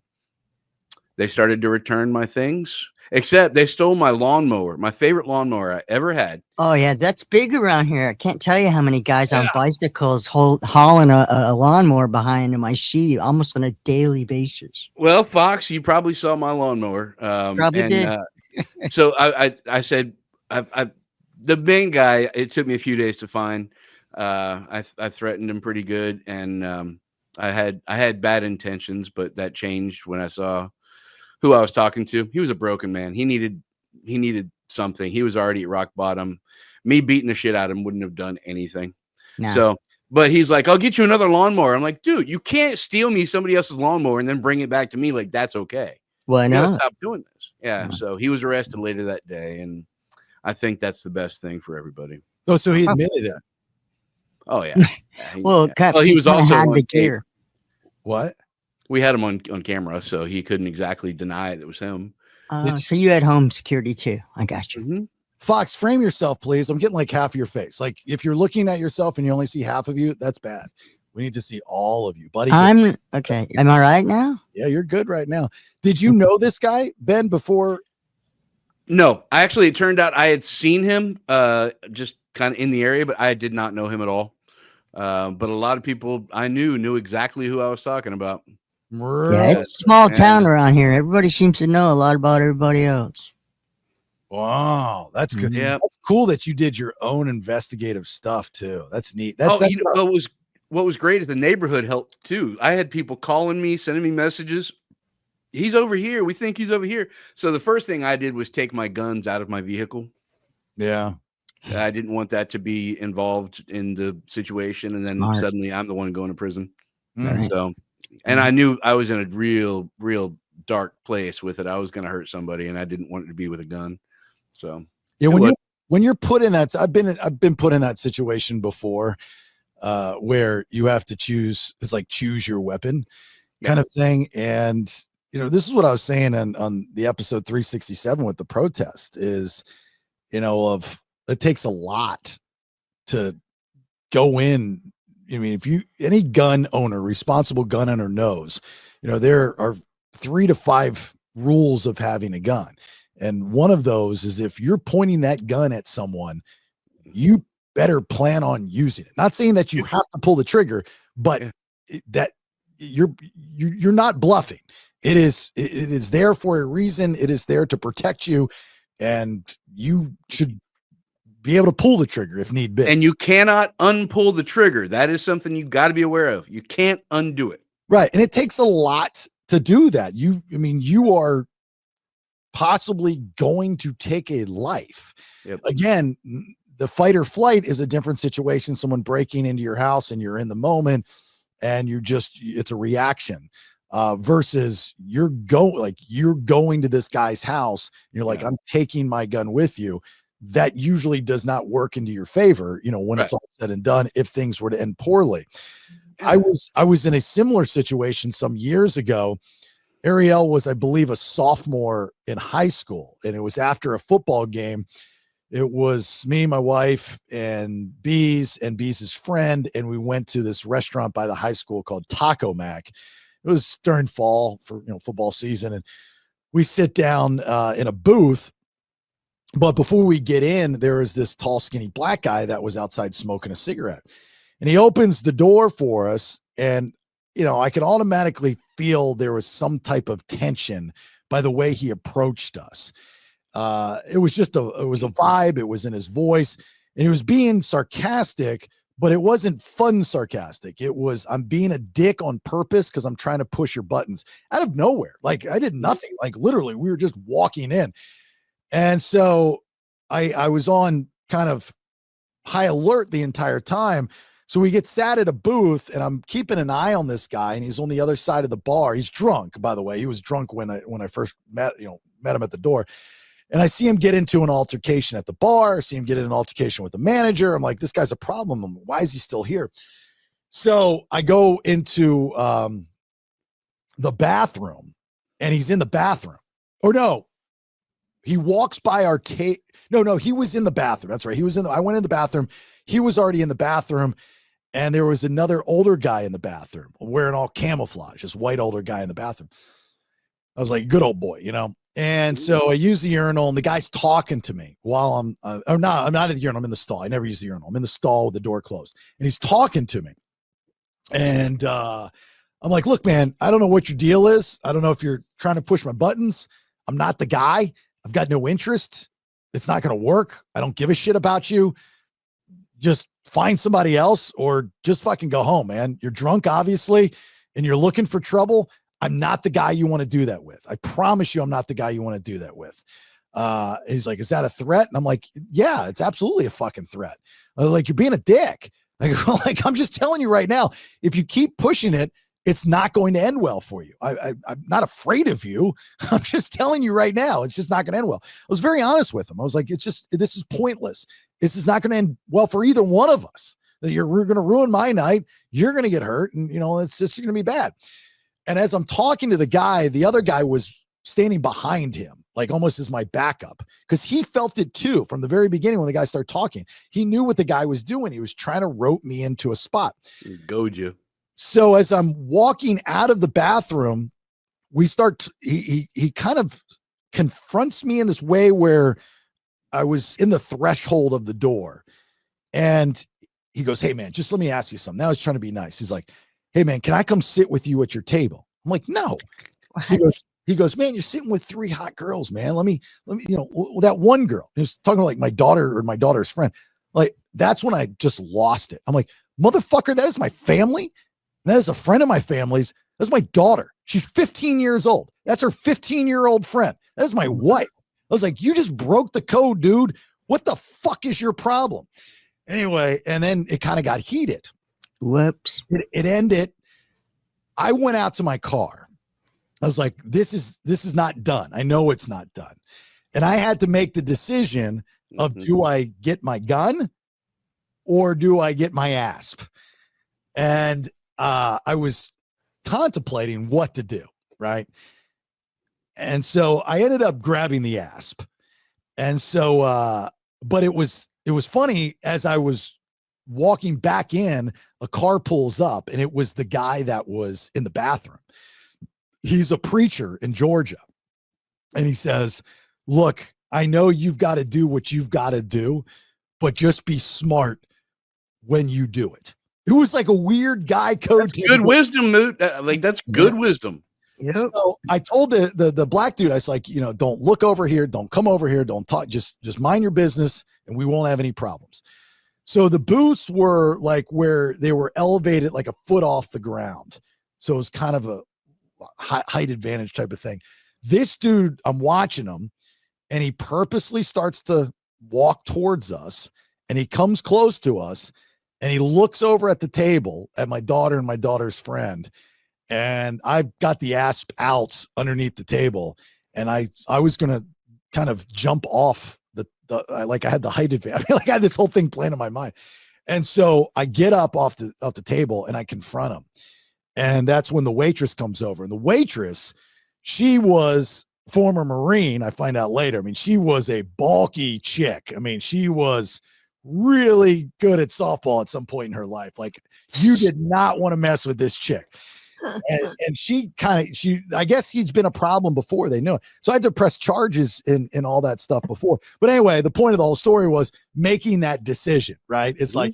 they started to return my things, except they stole my lawnmower, my favorite lawnmower I ever had. Oh, yeah, that's big around here. I can't tell you how many guys on bicycles hauling a lawnmower behind them I see almost on a daily basis. Well, Fox, you probably saw my lawnmower. Probably did. So I said, the main guy, it took me a few days to find. I threatened him pretty good, and I had bad intentions, but that changed when I saw who I was talking to. He was a broken man. He needed something. He was already at rock bottom. Me beating the shit out of him wouldn't have done anything. Nah. So, but he's like, I'll get you another lawnmower. I'm like, dude, you can't steal me somebody else's lawnmower and then bring it back to me. Like, that's okay. Why You gotta not? stop doing this. Yeah. Yeah. So he was arrested later that day, and I think that's the best thing for everybody. Oh, so he admitted it. Oh yeah. Well, he was also had on the tape. gear. What? We had him on camera, so he couldn't exactly deny it was him. So you had home security too. I got you. Mm-hmm. Fox, frame yourself, please. I'm getting like half of your face. Like if you're looking at yourself and you only see half of you, that's bad. We need to see all of you, buddy. I'm okay. Am I right now? Yeah, you're good right now. Did you know this guy, Ben, before? No, actually, it turned out I had seen him just kind of in the area, but I did not know him at all. But a lot of people I knew exactly who I was talking about. Yeah, it's a small town around here. Everybody seems to know a lot about everybody else. Wow, that's good. Yeah. That's cool that you did your own investigative stuff too. That's neat. That's You know, what was great is the neighborhood helped too. I had people calling me, sending me messages. He's over here. We think he's over here. So the first thing I did was take my guns out of my vehicle. yeah. I didn't want that to be involved in the situation, and then Smart. suddenly I'm the one going to prison. Mhm. So, and I knew I was in a real dark place with it. I was going to hurt somebody, and I didn't want it to be with a gun. So Yeah, when you're put in that, I've been put in that situation before, where you have to choose. It's like choose your weapon kind of thing. And you know, this is what I was saying on the episode 367 with the protest is, you know, it takes a lot to go in. I mean, if any gun owner, responsible gun owner knows, you know, there are 3 to 5 rules of having a gun. And one of those is if you're pointing that gun at someone, you better plan on using it. Not saying that you have to pull the trigger, but that you're not bluffing. It is there for a reason. It is there to protect you, and you should be able to pull the trigger if need be. And you cannot unpull the trigger. That is something you got to be aware of. You can't undo it. Right. And it takes a lot to do that. You are possibly going to take a life. Yep. Again, the fight or flight is a different situation. Someone breaking into your house and you're in the moment and it's a reaction. Versus you're going to this guy's house. And you're like, I'm taking my gun with you. That usually does not work into your favor, you know, when it's all said and done, if things were to end poorly. I was in a similar situation some years ago. Ariel was, I believe, a sophomore in high school, and it was after a football game. It was me, my wife, and Bees' friend, and we went to this restaurant by the high school called Taco Mac. It was during fall for football season, and we sit down in a booth. But before we get in, there is this tall, skinny black guy that was outside smoking a cigarette, and he opens the door for us, and I could automatically feel there was some type of tension by the way he approached us. It was a vibe. It was in his voice, and he was being sarcastic, but it wasn't fun sarcastic. It was, I'm being a dick on purpose because I'm trying to push your buttons out of nowhere. Like I did nothing. Like literally, we were just walking in. And so I was on kind of high alert the entire time. So we get sat at a booth, and I'm keeping an eye on this guy, and he's on the other side of the bar. He's drunk, by the way. He was drunk when I first met him at the door. And I see him get into an altercation at the bar. I see him get in an altercation with the manager. I'm like, this guy's a problem. Why is he still here? So I go into the bathroom, and he's in the bathroom. Or no, he walks by our tape. No, he was in the bathroom. That's right. I went in the bathroom. He was already in the bathroom. And there was another older guy in the bathroom wearing all camouflage, this white older guy in the bathroom. I was like, good old boy, And so I use the urinal, and the guy's talking to me while I'm not at the urinal. I'm in the stall. I never use the urinal. I'm in the stall with the door closed, and he's talking to me. And I'm like, look, man, I don't know what your deal is. I don't know if you're trying to push my buttons. I'm not the guy. I've got no interest. It's not going to work. I don't give a shit about you. Just find somebody else or just fucking go home, man. You're drunk, obviously, and you're looking for trouble. I'm not the guy you want to do that with. I promise you I'm not the guy you want to do that with. He's like, is that a threat? And I'm like, yeah, it's absolutely a fucking threat. Like, you're being a dick. Like, I'm just telling you right now, if you keep pushing it, it's not going to end well for you. I'm not afraid of you. I'm just telling you right now, it's just not going to end well. I was very honest with him. I was like, this is pointless. This is not going to end well for either one of us. We're going to ruin my night. You're going to get hurt. And, it's just going to be bad. And as I'm talking to the guy, the other guy was standing behind him, like almost as my backup, because he felt it too from the very beginning when the guy started talking. He knew what the guy was doing. He was trying to rope me into a spot. Goad you. So as I'm walking out of the bathroom, he kind of confronts me in this way where I was in the threshold of the door. And he goes, hey, man, just let me ask you something. Now he's trying to be nice. He's like, hey, man, can I come sit with you at your table? I'm like, no. He goes, man, you're sitting with three hot girls, man. Let me, that one girl. He was talking to like my daughter or my daughter's friend. Like, that's when I just lost it. I'm like, motherfucker, that is my family. That is a friend of my family's. That's my daughter. She's 15 years old. That's her 15-year-old friend. That is my wife. I was like, you just broke the code, dude. What the fuck is your problem? Anyway, and then it kind of got heated. Whoops. It ended. I went out to my car. I was like, this is not done. I know it's not done. And I had to make the decision of, do I get my gun or do I get my asp? And I was contemplating what to do, right? And so I ended up grabbing the asp. And so, but it was funny, as I was walking back in, a car pulls up, and it was the guy that was in the bathroom. He's a preacher in Georgia. And he says, look, I know you've got to do what you've got to do, but just be smart when you do it. It was like a weird guy code. That's good wisdom, Moot. Like, that's good wisdom. Yep. So I told the black dude, I was like, don't look over here. Don't come over here. Don't talk. Just mind your business, and we won't have any problems. So the booths were like where they were elevated like a foot off the ground. So it was kind of a height advantage type of thing. This dude, I'm watching him, and he purposely starts to walk towards us, and he comes close to us, and he looks over at the table at my daughter and my daughter's friend. And I've got the asp out underneath the table, and I was going to kind of jump off like I had the height advantage. Like I had this whole thing planned in my mind. And so I get up off the table, and I confront him. And that's when the waitress comes over, and the waitress, she was former Marine, I find out later. I mean, she was a bulky chick. I mean, she was really good at softball at some point in her life. Like, you did not want to mess with this chick. And she I guess he's been a problem before they knew it. So I had to press charges in all that stuff before. But anyway, the point of the whole story was making that decision, right? It's like,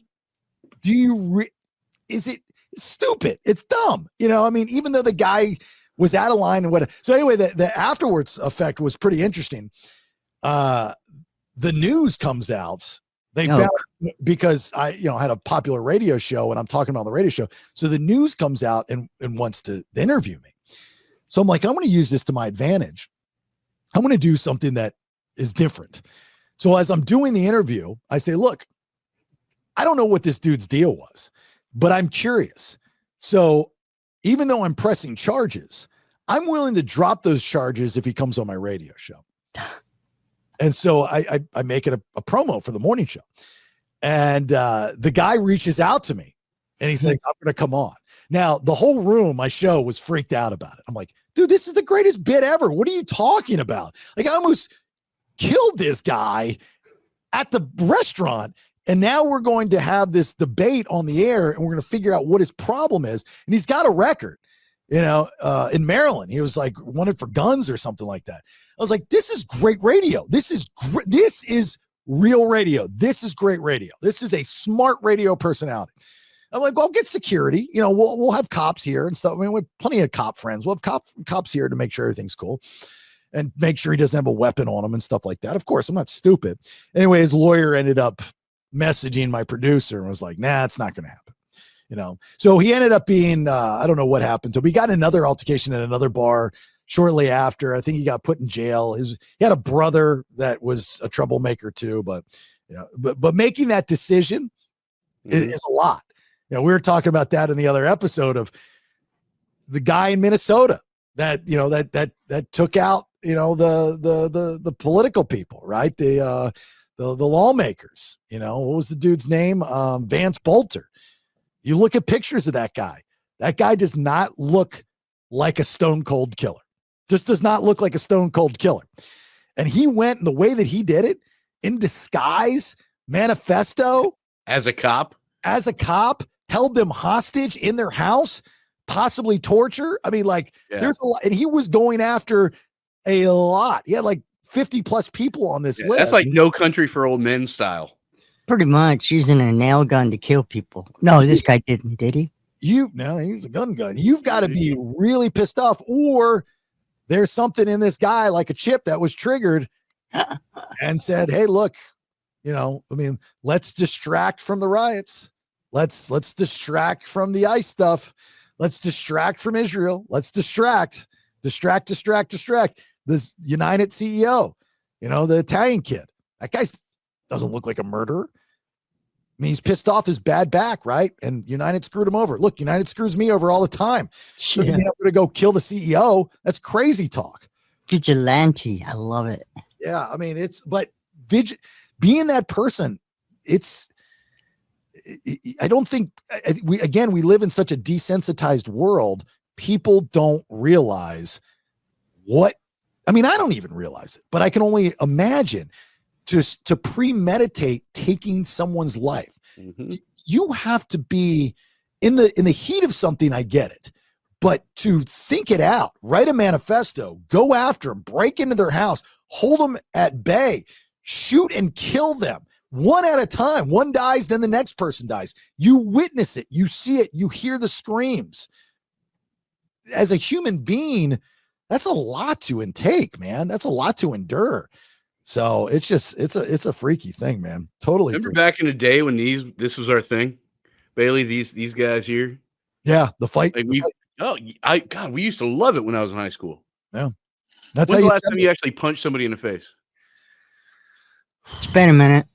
is it stupid? It's dumb. You know, I mean, even though the guy was out of line and what. So anyway, the afterwards effect was pretty interesting. The news comes out. They found, because I had a popular radio show and I'm talking about the radio show. So the news comes out and wants to interview me. So I'm like, I'm going to use this to my advantage. I'm going to do something that is different. So as I'm doing the interview, I say, look, I don't know what this dude's deal was, but I'm curious. So even though I'm pressing charges, I'm willing to drop those charges if he comes on my radio show. And so I make it a promo for the morning show. And the guy reaches out to me and he's like, I'm going to come on. Now, the whole room, my show, was freaked out about it. I'm like, dude, this is the greatest bit ever. What are you talking about? Like, I almost killed this guy at the restaurant. And now we're going to have this debate on the air and we're going to figure out what his problem is. And he's got a record, in Maryland. He was like wanted for guns or something like that. I was like, this is great radio. This is real radio. This is great radio. This is a smart radio personality. I'm like, well, get security. We'll have cops here and stuff. I mean, we have plenty of cop friends. We'll have cops here to make sure everything's cool and make sure he doesn't have a weapon on him and stuff like that. Of course, I'm not stupid. Anyway, his lawyer ended up messaging my producer and was like, nah, it's not going to happen. So he ended up being, I don't know what happened to him. We got another altercation at another bar shortly after. I think he got put in jail. He had a brother that was a troublemaker too, but making that decision is a lot. We were talking about that in the other episode of the guy in Minnesota that took out, the political people, right? The lawmakers, what was the dude's name? Vance Bolter. You look at pictures of that guy. That guy does not look like a stone cold killer. Just does not look like a stone cold killer. And he went in the way that he did it, in disguise, manifesto. As a cop, held them hostage in their house, possibly torture. I mean, there's a lot. And he was going after a lot. He had like 50 plus people on this list. That's like No Country for Old Men style. Pretty much using a nail gun to kill people. No, this guy didn't, did he? No, he was a gun. You've got to be really pissed off, or there's something in this guy, like a chip that was triggered and said, hey, look, let's distract from the riots. Let's distract from the ICE stuff. Let's distract from Israel. Let's distract. This United CEO, the Italian kid, that guy doesn't look like a murderer. I mean, he's pissed off his bad back, right? And United screwed him over. Look, United screws me over all the time. So I'm going to go kill the CEO. That's crazy talk. Vigilante. I love it. Yeah. I mean, being that person, I don't think we live in such a desensitized world. People don't realize I don't even realize it, but I can only imagine to premeditate taking someone's life. Mm-hmm. You have to be in the heat of something. I get it, but to think it out, write a manifesto, go after them, break into their house, hold them at bay, shoot and kill them one at a time. One dies, then the next person dies. You witness it, you see it, you hear the screams. As a human being, that's a lot to intake, man. That's a lot to endure. So it's a freaky thing, man. Totally. Remember back in the day when this was our thing, Bailey, these guys here. Yeah. The fight. We used to love it when I was in high school. Yeah. When's the last time you actually punched somebody in the face? It's been a minute.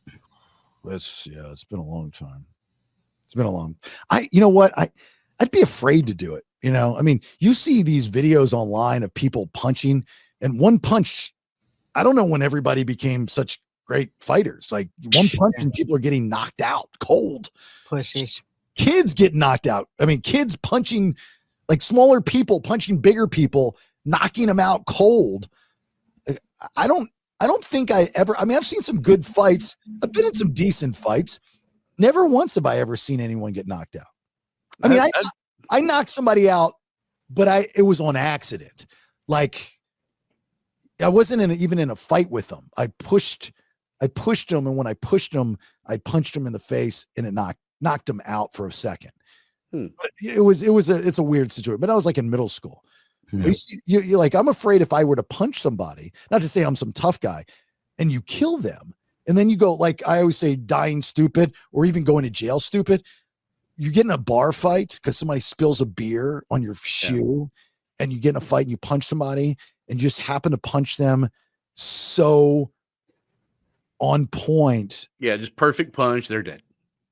It's been a long time. You know what? I'd be afraid to do it. I mean, you see these videos online of people punching, and one punch, I don't know when everybody became such great fighters. Like one punch and people are getting knocked out cold. Pussies. Kids get knocked out. I mean, kids punching, like smaller people punching bigger people, knocking them out cold. I don't think I ever. I mean, I've seen some good fights. I've been in some decent fights. Never once have I ever seen anyone get knocked out. I mean, I knocked somebody out, but it was on accident. Like I wasn't even in a fight with them. I pushed him, and when I pushed him, I punched him in the face, and it knocked him out for a second. But it's a weird situation. But I was like in middle school. You see, you're like, I'm afraid if I were to punch somebody, not to say I'm some tough guy, and you kill them, and then you go, like I always say, dying stupid, or even going to jail stupid. You get in a bar fight because somebody spills a beer on your shoe, and you get in a fight and you punch somebody, and you just happen to punch them so on point. Yeah, just perfect punch. They're dead.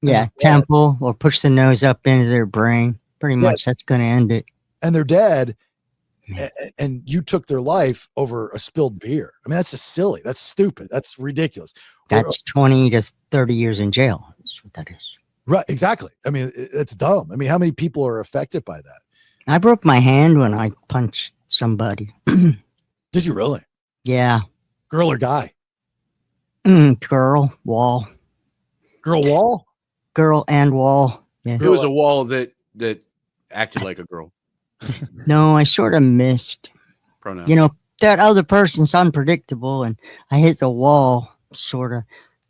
Yeah, temple, or push the nose up into their brain. Pretty much that's going to end it. And they're dead. And you took their life over a spilled beer. I mean, that's just silly. That's stupid. That's ridiculous. That's 20 to 30 years in jail. That's what that is. Right. Exactly. I mean, it's dumb. I mean, how many people are affected by that? I broke my hand when I punched somebody. Did you really? Yeah. Girl or guy? Girl, wall. Girl, wall? Girl and wall. Yeah. It was a wall that acted like a girl. No, I sort of missed. Pronoun. You know, that other person's unpredictable, and I hit the wall, sort of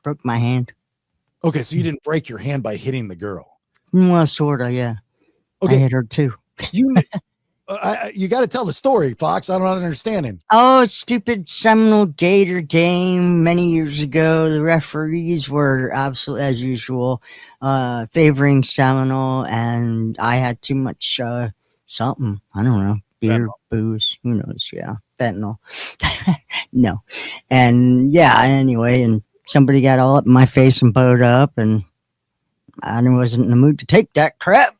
broke my hand. Okay, so you didn't break your hand by hitting the girl. Well, sort of, yeah. Okay. I hit her too. You got to tell the story, Fox. I'm not understanding. Oh, stupid Seminole Gator game many years ago. The referees were absolutely, as usual, favoring Seminole, and I had too much something. I don't know. Beer, booze, who knows? Yeah. Fentanyl. No. And yeah, anyway, and somebody got all up in my face and bowed up, and I wasn't in the mood to take that crap.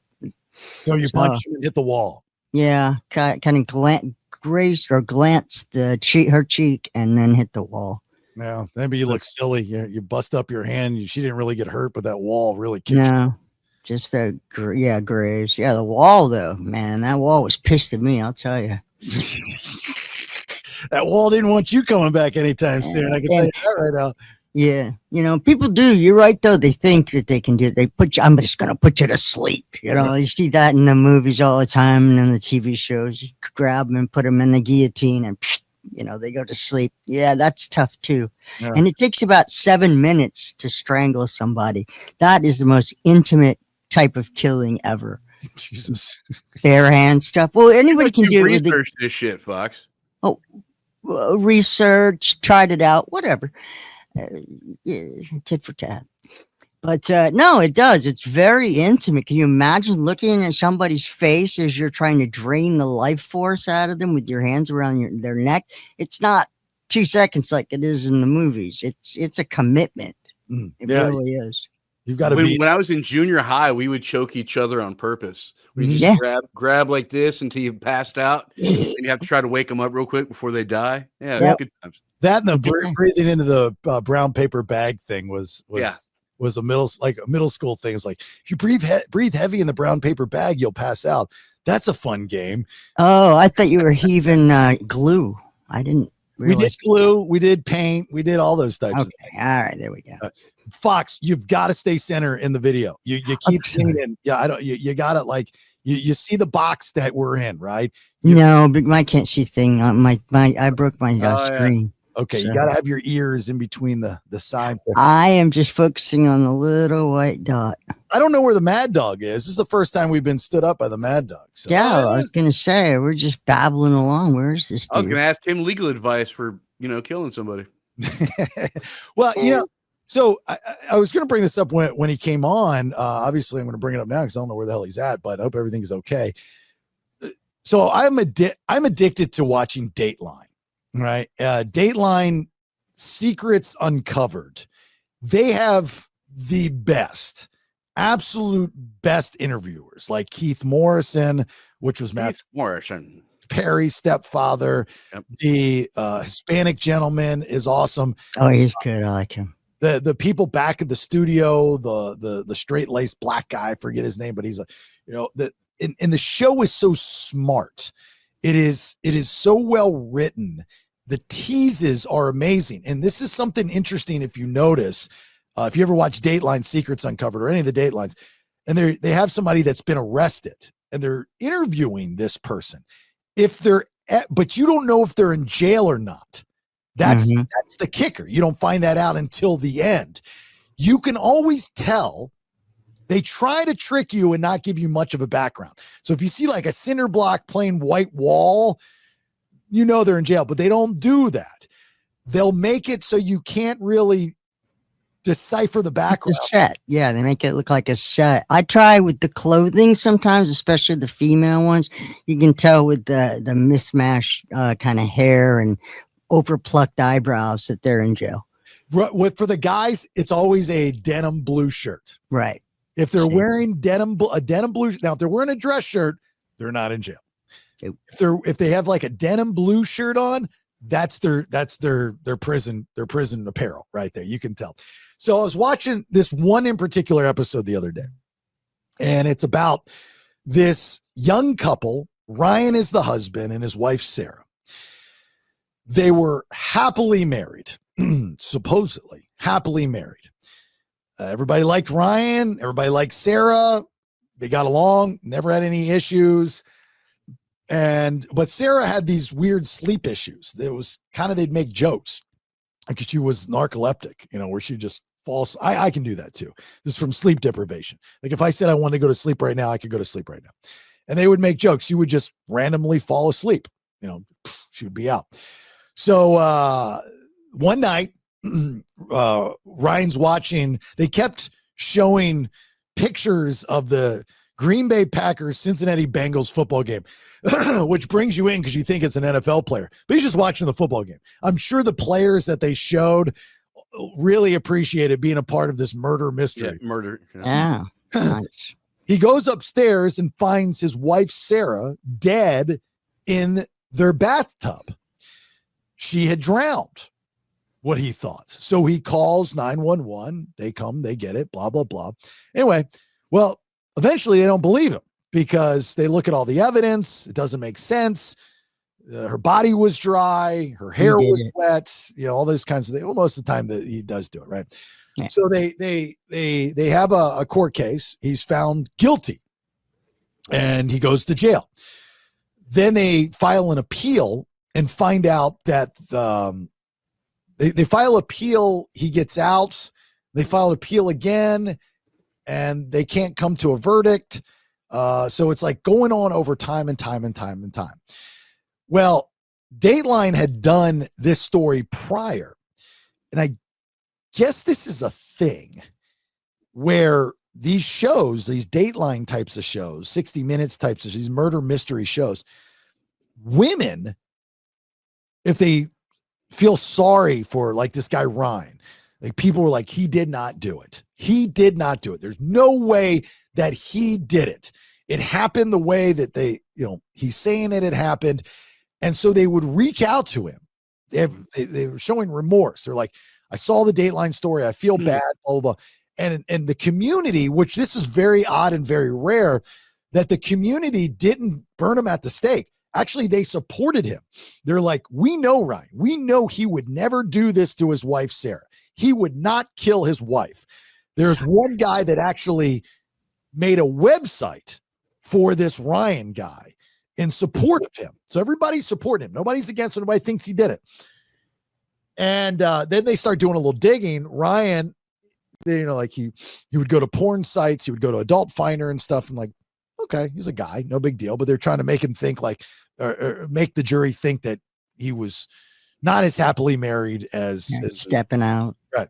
So you punched him and hit the wall. Yeah, kind of glanced her cheek and then hit the wall. Yeah, maybe you look silly. You bust up your hand. She didn't really get hurt, but that wall really kicked you. Just the graze. Yeah, the wall though, man, that wall was pissed at me. I'll tell you. That wall didn't want you coming back anytime soon. I can tell you that right now. Yeah, you know, people do. You're right, though. They think that they can do it. They put you, I'm just going to put you to sleep. You know, you see that in the movies all the time and in the TV shows. You grab them and put them in the guillotine and, you know, they go to sleep. Yeah, that's tough, too. Yeah. And it takes about 7 minutes to strangle somebody. That is the most intimate type of killing ever. Jesus. Bare hand stuff. Well, anybody can do it. Research this shit, Fox. Oh, research, tried it out, whatever. Tit for tat. But no, it does. It's very intimate. Can you imagine looking at somebody's face as you're trying to drain the life force out of them with your hands around their neck? It's not 2 seconds like it is in the movies. It's a commitment. It really is. You've got to be. When I was in junior high, we would choke each other on purpose. We just grab like this until you passed out, and you have to try to wake them up real quick before they die. Yeah, it was good times. That and the breathing into the brown paper bag thing was a middle school thing. It's like, if you breathe heavy in the brown paper bag, you'll pass out. That's a fun game. Oh, I thought you were heaving glue. I didn't realize. We did glue. We did paint. We did all those types of things. All right, there we go. Fox, you've got to stay center in the video. You keep singing. Yeah, I don't. You got to like. You see the box that we're in, right? No, but my can't see thing on my I broke my screen. Okay, so you got to have your ears in between the sides there. I am just focusing on the little white dot. I don't know where the Mad Dog is. This is the first time we've been stood up by the Mad Dog. So. Yeah, I was going to say, we're just babbling along. Where is this dude? I was going to ask him legal advice for, killing somebody. Well, so I was going to bring this up when he came on. Obviously, I'm going to bring it up now because I don't know where the hell he's at, but I hope everything is okay. So I'm addicted to watching Dateline. Right. Dateline Secrets Uncovered. They have the absolute best interviewers, like Keith Morrison, which was Perry's stepfather. Yep. The Hispanic gentleman is awesome. Oh, he's good. I like him. The people back at the studio, the straight-laced black guy, I forget his name, but he's and the show is so smart. It is so well written. The teases are amazing. And this is something interesting if you notice, if you ever watch Dateline Secrets Uncovered or any of the Datelines, and they have somebody that's been arrested and they're interviewing this person. But you don't know if they're in jail or not. That's the kicker. You don't find that out until the end. You can always tell. They try to trick you and not give you much of a background. So if you see like a cinder block plain white wall, you know they're in jail, but they don't do that. They'll make it so you can't really decipher the background. It's a set. Yeah, they make it look like a set. I try with the clothing sometimes, especially the female ones. You can tell with the mismatched kind of hair and overplucked eyebrows that they're in jail. For the guys, it's always a denim blue shirt. Right. If they're wearing a denim blue, now if they're wearing a dress shirt, they're not in jail. If they have like a denim blue shirt on, that's their prison apparel right there. You can tell. So I was watching this one in particular episode the other day, and it's about this young couple. Ryan is the husband and his wife, Sarah. They were happily married, supposedly happily married. Everybody liked Ryan. Everybody liked Sarah. They got along, never had any issues. But Sarah had these weird sleep issues. It was kind of, they'd make jokes because she was narcoleptic, where she just falls. I can do that too. This is from sleep deprivation. Like if I said I wanted to go to sleep right now, I could go to sleep right now. And they would make jokes. She would just randomly fall asleep. She would be out. So one night, Ryan's watching. They kept showing pictures of the Green Bay Packers Cincinnati Bengals football game, which brings you in because you think it's an NFL player, but he's just watching the football game. I'm sure the players that they showed really appreciated being a part of this murder mystery. Yeah, murder. Yeah. Nice. He goes upstairs and finds his wife, Sarah, dead in their bathtub. She had drowned, what he thought. So he calls 911. They come, they get it, blah, blah, blah. Anyway, well, eventually they don't believe him because they look at all the evidence. It doesn't make sense. Her body was dry. Her hair was wet, all those kinds of things. Well, most of the time that he does do it. Right. Yeah. So they have a court case. He's found guilty and he goes to jail. Then they file an appeal and find out that they file appeal. He gets out. They file appeal again, and they can't come to a verdict. So it's like going on over time and time and time and time. Well, Dateline had done this story prior, and I guess this is a thing where these shows, these Dateline types of shows, 60 Minutes types of these murder mystery shows, women, if they feel sorry for like this guy Ryan, like people were like, he did not do it. He did not do it. There's no way that he did it. It happened the way that he's saying it happened. And so they would reach out to him. They were showing remorse. They're like, I saw the Dateline story. I feel bad, blah, blah, blah. And the community, which this is very odd and very rare, that the community didn't burn him at the stake. Actually, they supported him. They're like, we know Ryan. We know he would never do this to his wife, Sarah. He would not kill his wife. There's one guy that actually made a website for this Ryan guy in support of him. So everybody's supporting him. Nobody's against him. Nobody thinks he did it. And then they start doing a little digging. Ryan, like he would go to porn sites. He would go to Adult Finder and stuff. And like, okay, he's a guy, no big deal. But they're trying to make him think like, or make the jury think that he was not as happily married as stepping out. Right.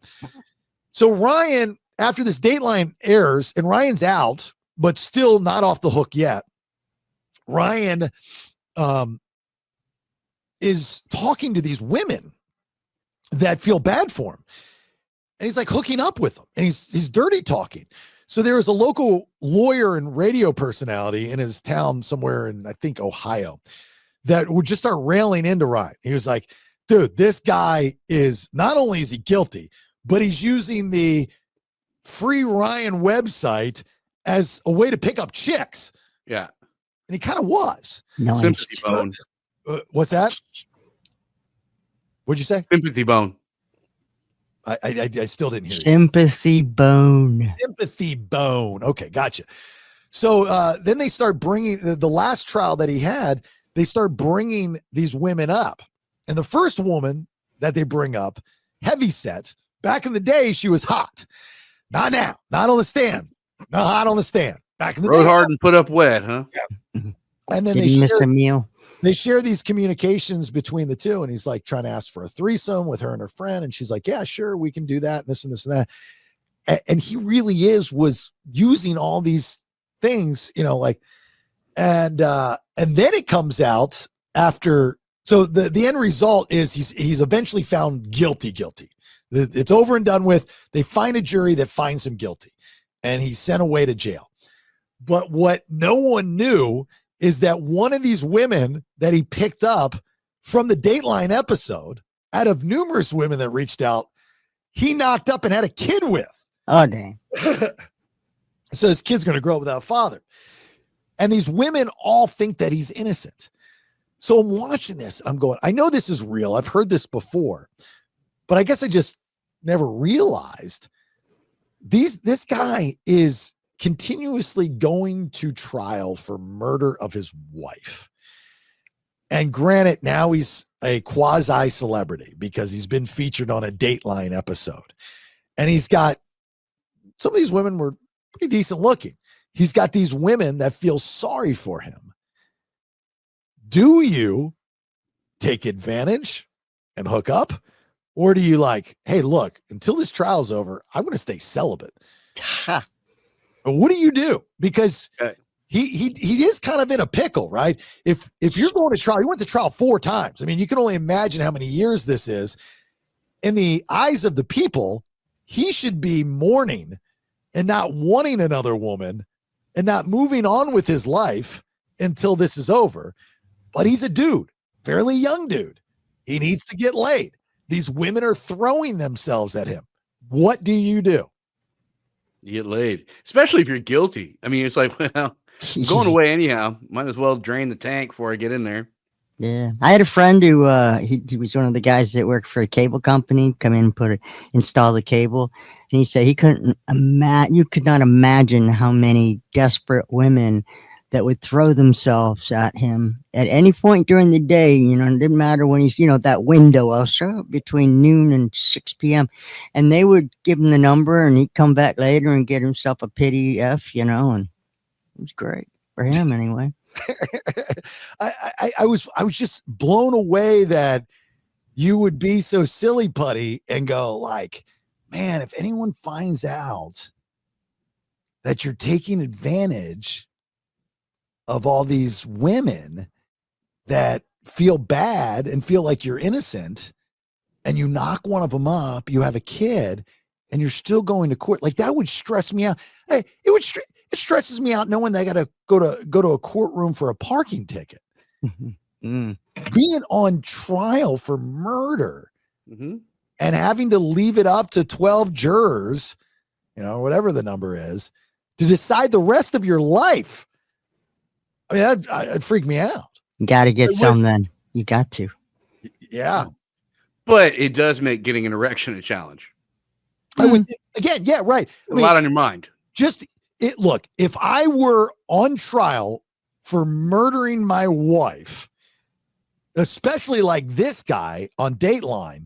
So Ryan, after this Dateline airs and Ryan's out, but still not off the hook yet, Ryan is talking to these women that feel bad for him. And he's like hooking up with them and he's dirty talking. So there was a local lawyer and radio personality in his town somewhere in, I think, Ohio, that would just start railing into Ryan. He was like, dude, this guy is, not only is he guilty, but he's using the free Ryan website as a way to pick up chicks. Yeah. And he kind of was. Nice. Sympathy bone. What's that? What'd you say? Sympathy bone. I still didn't hear you. Sympathy bone. Sympathy bone. Okay, gotcha. So then they start bringing the last trial that he had. They start bringing these women up, and the first woman that they bring up, heavyset. Back in the day, she was hot. Not now. Not on the stand. Not hot on the stand. Back in the day, Rode hard and put up wet, huh? Yeah. And then Didn't miss a meal. they share these communications between the two, and he's like trying to ask for a threesome with her and her friend, and she's like, yeah, sure, we can do that, and this and this and that. And he really was using all these things, like, and then it comes out after. So the end result is he's eventually found guilty. It's over and done with. They find a jury that finds him guilty, and he's sent away to jail. But what no one knew is that one of these women that he picked up from the Dateline episode, out of numerous women that reached out, he knocked up and had a kid with. Oh, dang. So his kid's going to grow up without a father. And these women all think that he's innocent. So I'm watching this and I'm going, I know this is real. I've heard this before, but I guess I just never realized this guy is continuously going to trial for murder of his wife. And granted, now he's a quasi celebrity because he's been featured on a Dateline episode. And he's got, some of these women were pretty decent looking. He's got these women that feel sorry for him. Do you take advantage and hook up? Or do you like, hey, look, until this trial's over, I'm going to stay celibate? Ha. What do you do? Because he is kind of in a pickle, right? If you're going to trial, he went to trial 4 times. I mean, you can only imagine how many years this is. In the eyes of the people, he should be mourning and not wanting another woman and not moving on with his life until this is over. But he's a dude, fairly young dude. He needs to get laid. These women are throwing themselves at him. What do? You get laid, especially if you're guilty. I mean, it's like, well, I'm going away anyhow. Might as well drain the tank before I get in there. Yeah, I had a friend who he was one of the guys that worked for a cable company. Come in, install the cable, and he said he couldn't imagine. You could not imagine how many desperate women that would throw themselves at him at any point during the day. It didn't matter when he's, that window. I'll show up between noon and 6 p.m. And they would give him the number, and he'd come back later and get himself a pity F. And it was great for him anyway. I was just blown away that you would be so silly putty and go like, man, if anyone finds out that you're taking advantage of all these women that feel bad and feel like you're innocent, and you knock one of them up, you have a kid, and you're still going to court, like that would stress me out. Hey, it stresses me out knowing that I got to go to a courtroom for a parking ticket. Being on trial for murder and having to leave it up to 12 jurors, whatever the number is, to decide the rest of your life. I mean, that'd freak me out. You got to get some then. You got to. Yeah. But it does make getting an erection a challenge. I would, again, yeah, right. A lot on your mind. Look, if I were on trial for murdering my wife, especially like this guy on Dateline,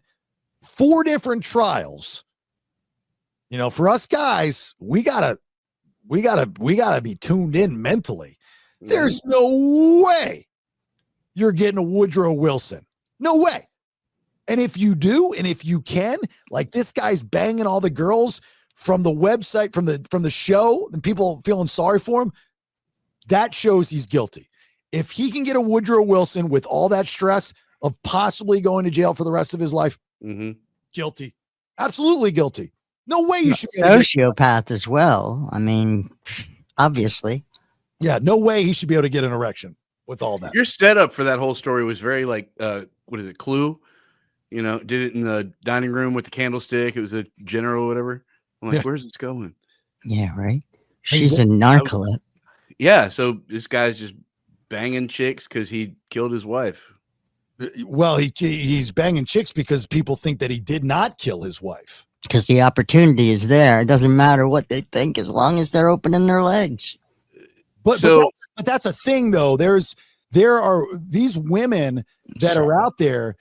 4 different trials, for us guys, we gotta be tuned in mentally. There's no way you're getting a Woodrow Wilson. No way. And if you do, and if you can, like this guy's banging all the girls from the website, from the show, and people feeling sorry for him, that shows he's guilty. If he can get a Woodrow Wilson with all that stress of possibly going to jail for the rest of his life, guilty. Absolutely guilty. No way you should be sociopath as well. I mean, obviously. Yeah, no way he should be able to get an erection with all that. Your setup for that whole story was very like, what is it, Clue? Did it in the dining room with the candlestick. It was a general or whatever. I'm like, where's this going? Yeah, right. She's a narcoleptic. Yeah, so this guy's just banging chicks because he killed his wife. Well, he's banging chicks because people think that he did not kill his wife. Because the opportunity is there. It doesn't matter what they think as long as they're opening their legs. But that's a thing, though. There are these women that are out there.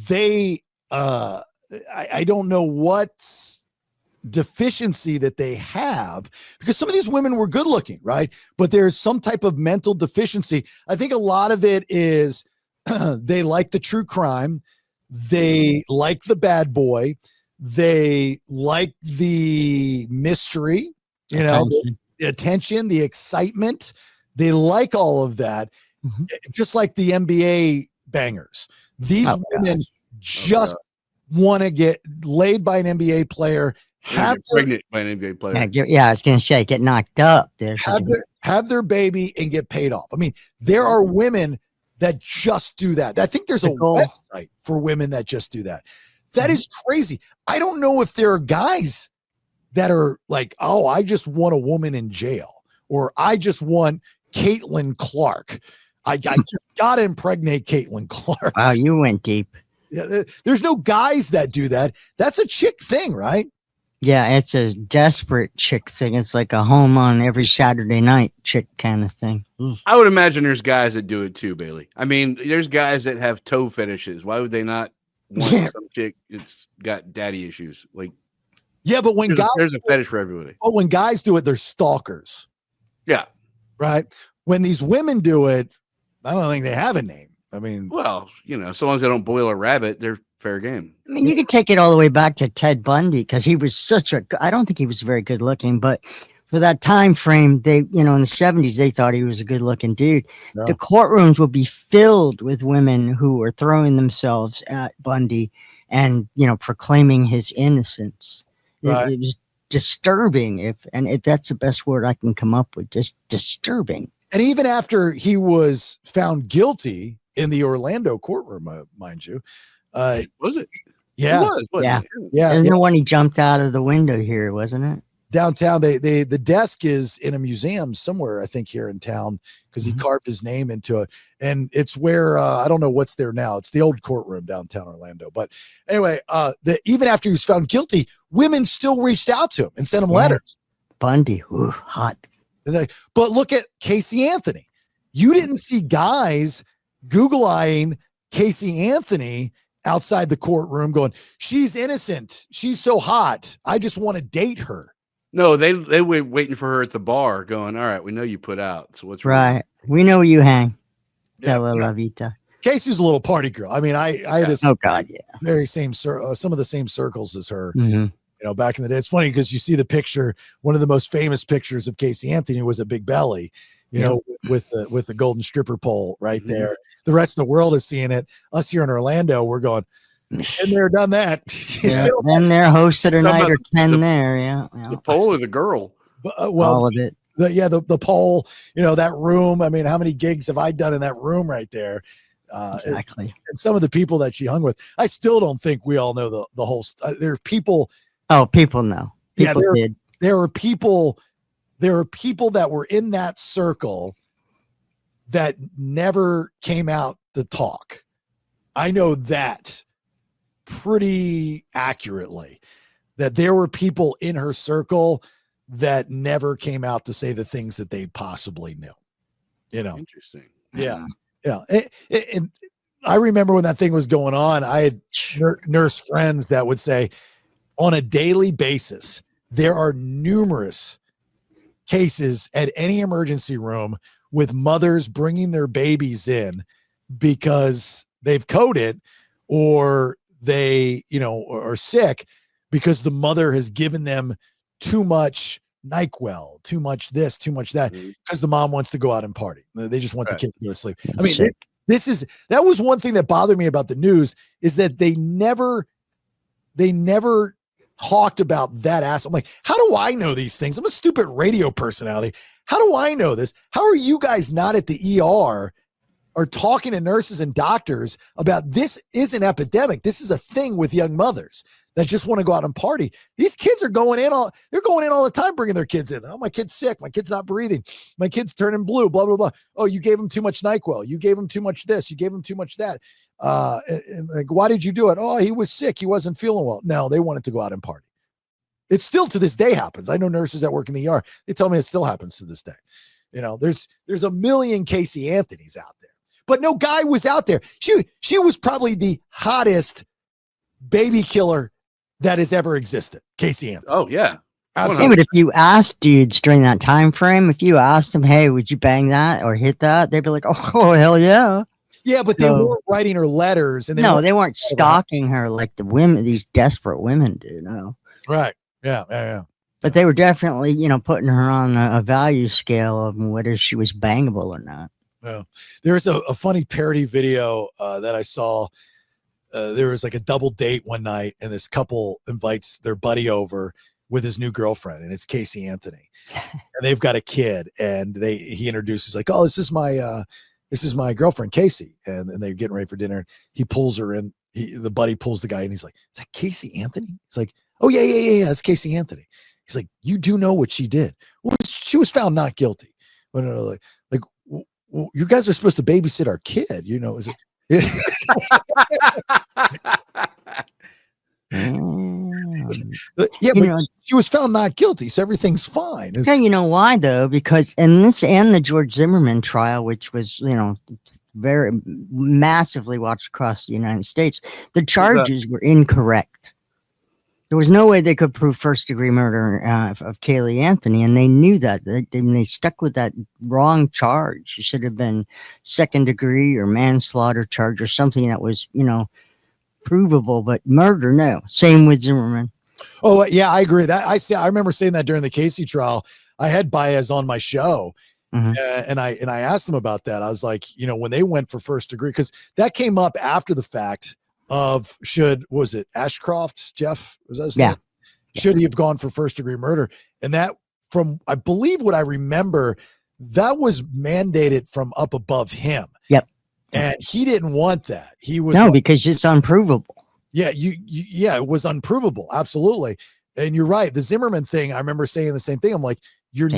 They I don't know what deficiency that they have, because some of these women were good looking, right? But there's some type of mental deficiency. I think a lot of it is they like the true crime. They like the bad boy. They like the mystery, the attention, the excitement. They like all of that, just like the NBA bangers. These women just want to get laid by an NBA player, pregnant by an NBA player. Yeah, I was going to say, get knocked up. Have their baby and get paid off. I mean, there are women that just do that. I think there's a website for women that just do that. That is crazy. I don't know if there are guys that are like, oh, I just want a woman in jail, or I just want Caitlin Clark. I just got to impregnate Caitlin Clark. Wow, you went deep. Yeah, there's no guys that do that. That's a chick thing, right? Yeah, it's a desperate chick thing. It's like a home on every Saturday night chick kind of thing. I would imagine there's guys that do it too, Bailey. I mean, there's guys that have toe fetishes. Why would they not want some chick that's got daddy issues? Like, yeah, but when there's a fetish for everybody. But when guys do it, they're stalkers. Yeah. Right. When these women do it, I don't think they have a name. I mean, well, so long as they don't boil a rabbit, they're fair game. I mean, you could take it all the way back to Ted Bundy, because he was I don't think he was very good looking, but for that time frame, they, in the 70s, they thought he was a good looking dude. Yeah. The courtrooms would be filled with women who were throwing themselves at Bundy and, proclaiming his innocence. Right. It was disturbing, if that's the best word I can come up with, just disturbing. And even after he was found guilty in the Orlando courtroom, mind you, was it? Yeah, it was, yeah, it? yeah. Isn't the one he jumped out of the window here, wasn't it? Downtown, the desk is in a museum somewhere, I think, here in town, because he carved his name into it, and it's where I don't know what's there now. It's the old courtroom downtown Orlando. But anyway, even after he was found guilty, women still reached out to him and sent him letters. Bundy, hot. But look at Casey Anthony. You didn't see guys Google-eyeing Casey Anthony outside the courtroom going, she's innocent. She's so hot. I just want to date her. No, they were waiting for her at the bar going, all right, we know you put out. So what's right? Wrong? We know where you hang. Bella La Vita. Casey's a little party girl. I mean, I had this very same some of the same circles as her. Back in the day. It's funny because you see the picture. One of the most famous pictures of Casey Anthony was a big belly, with the golden stripper pole right there. The rest of the world is seeing it. Us here in Orlando, we're going, been there, done that. Been there, hosted a night or 10 there. Yeah. The pole or the girl? All of it. The pole, that room. I mean, how many gigs have I done in that room right there? Exactly. And some of the people that she hung with, I still don't think we all know the whole. There are people. Oh, people know. People did. There are people that were in that circle that never came out to talk. I know that pretty accurately, that there were people in her circle that never came out to say the things that they possibly knew. Interesting. Yeah. I remember when that thing was going on, I had nurse friends that would say, on a daily basis, there are numerous cases at any emergency room with mothers bringing their babies in because they've coded, or they, are sick because the mother has given them too much NyQuil, too much this, too much that, because the mom wants to go out and party. They just want the kid to go to sleep. I mean, that was one thing that bothered me about the news, is that they never talked about that ass. I'm like, how do I know these things? I'm a stupid radio personality. How do I know this? How are you guys not at the ER or talking to nurses and doctors about this? Is an epidemic. This is a thing with young mothers that just want to go out and party. These kids are going in all the time, bringing their kids in. Oh, my kid's sick. My kid's not breathing. My kid's turning blue, blah, blah, blah. Oh, you gave him too much NyQuil. You gave him too much this. You gave him too much that. And like, why did you do it? Oh, he was sick. He wasn't feeling well. No, they wanted to go out and party. It still to this day happens. I know nurses that work in the ER. They tell me it still happens to this day. There's a million Casey Anthonys out there, but no guy was out there. She was probably the hottest baby killer that has ever existed. Casey Anthony. Oh yeah. Yeah, but if you ask dudes during that time frame, if you ask them, hey, would you bang that or hit that? They'd be like, oh hell yeah. Yeah, but they weren't writing her letters, and they weren't stalking her like the women, these desperate women do. No. Right. Yeah. But they were definitely, putting her on a value scale of whether she was bangable or not. Yeah. There's a funny parody video that I saw. There was like a double date one night, and this couple invites their buddy over with his new girlfriend, and it's Casey Anthony, and they've got a kid, and he introduces like, oh, this is my girlfriend Casey, and they're getting ready for dinner. He pulls her in. The buddy pulls the guy, and he's like, is that Casey Anthony? He's like, oh yeah, that's Casey Anthony. He's like, you do know what she did? Well, she was found not guilty. Well, no, like you guys are supposed to babysit our kid, Is it? Yeah, but she was found not guilty, so everything's fine. Yeah, you know why though? Because in this and the George Zimmerman trial, which was very massively watched across the United States, the charges were incorrect. There was no way they could prove first-degree murder of Kaylee Anthony, and they knew that. They stuck with that wrong charge. It should have been second-degree or manslaughter charge or something that was, provable, but murder, no. Same with Zimmerman. Oh yeah, I agree. I remember saying that during the Casey trial. I had Baez on my show, and I asked him about that. I was like, when they went for first degree, because that came up after the fact of was it Ashcroft, Jeff? Was that his name? Should he have gone for first degree murder? And that, from I believe what I remember, that was mandated from up above him. Yep. And he didn't want that. He was because it's unprovable. Yeah, it was unprovable. Absolutely. And you're right. The Zimmerman thing, I remember saying the same thing. I'm like, it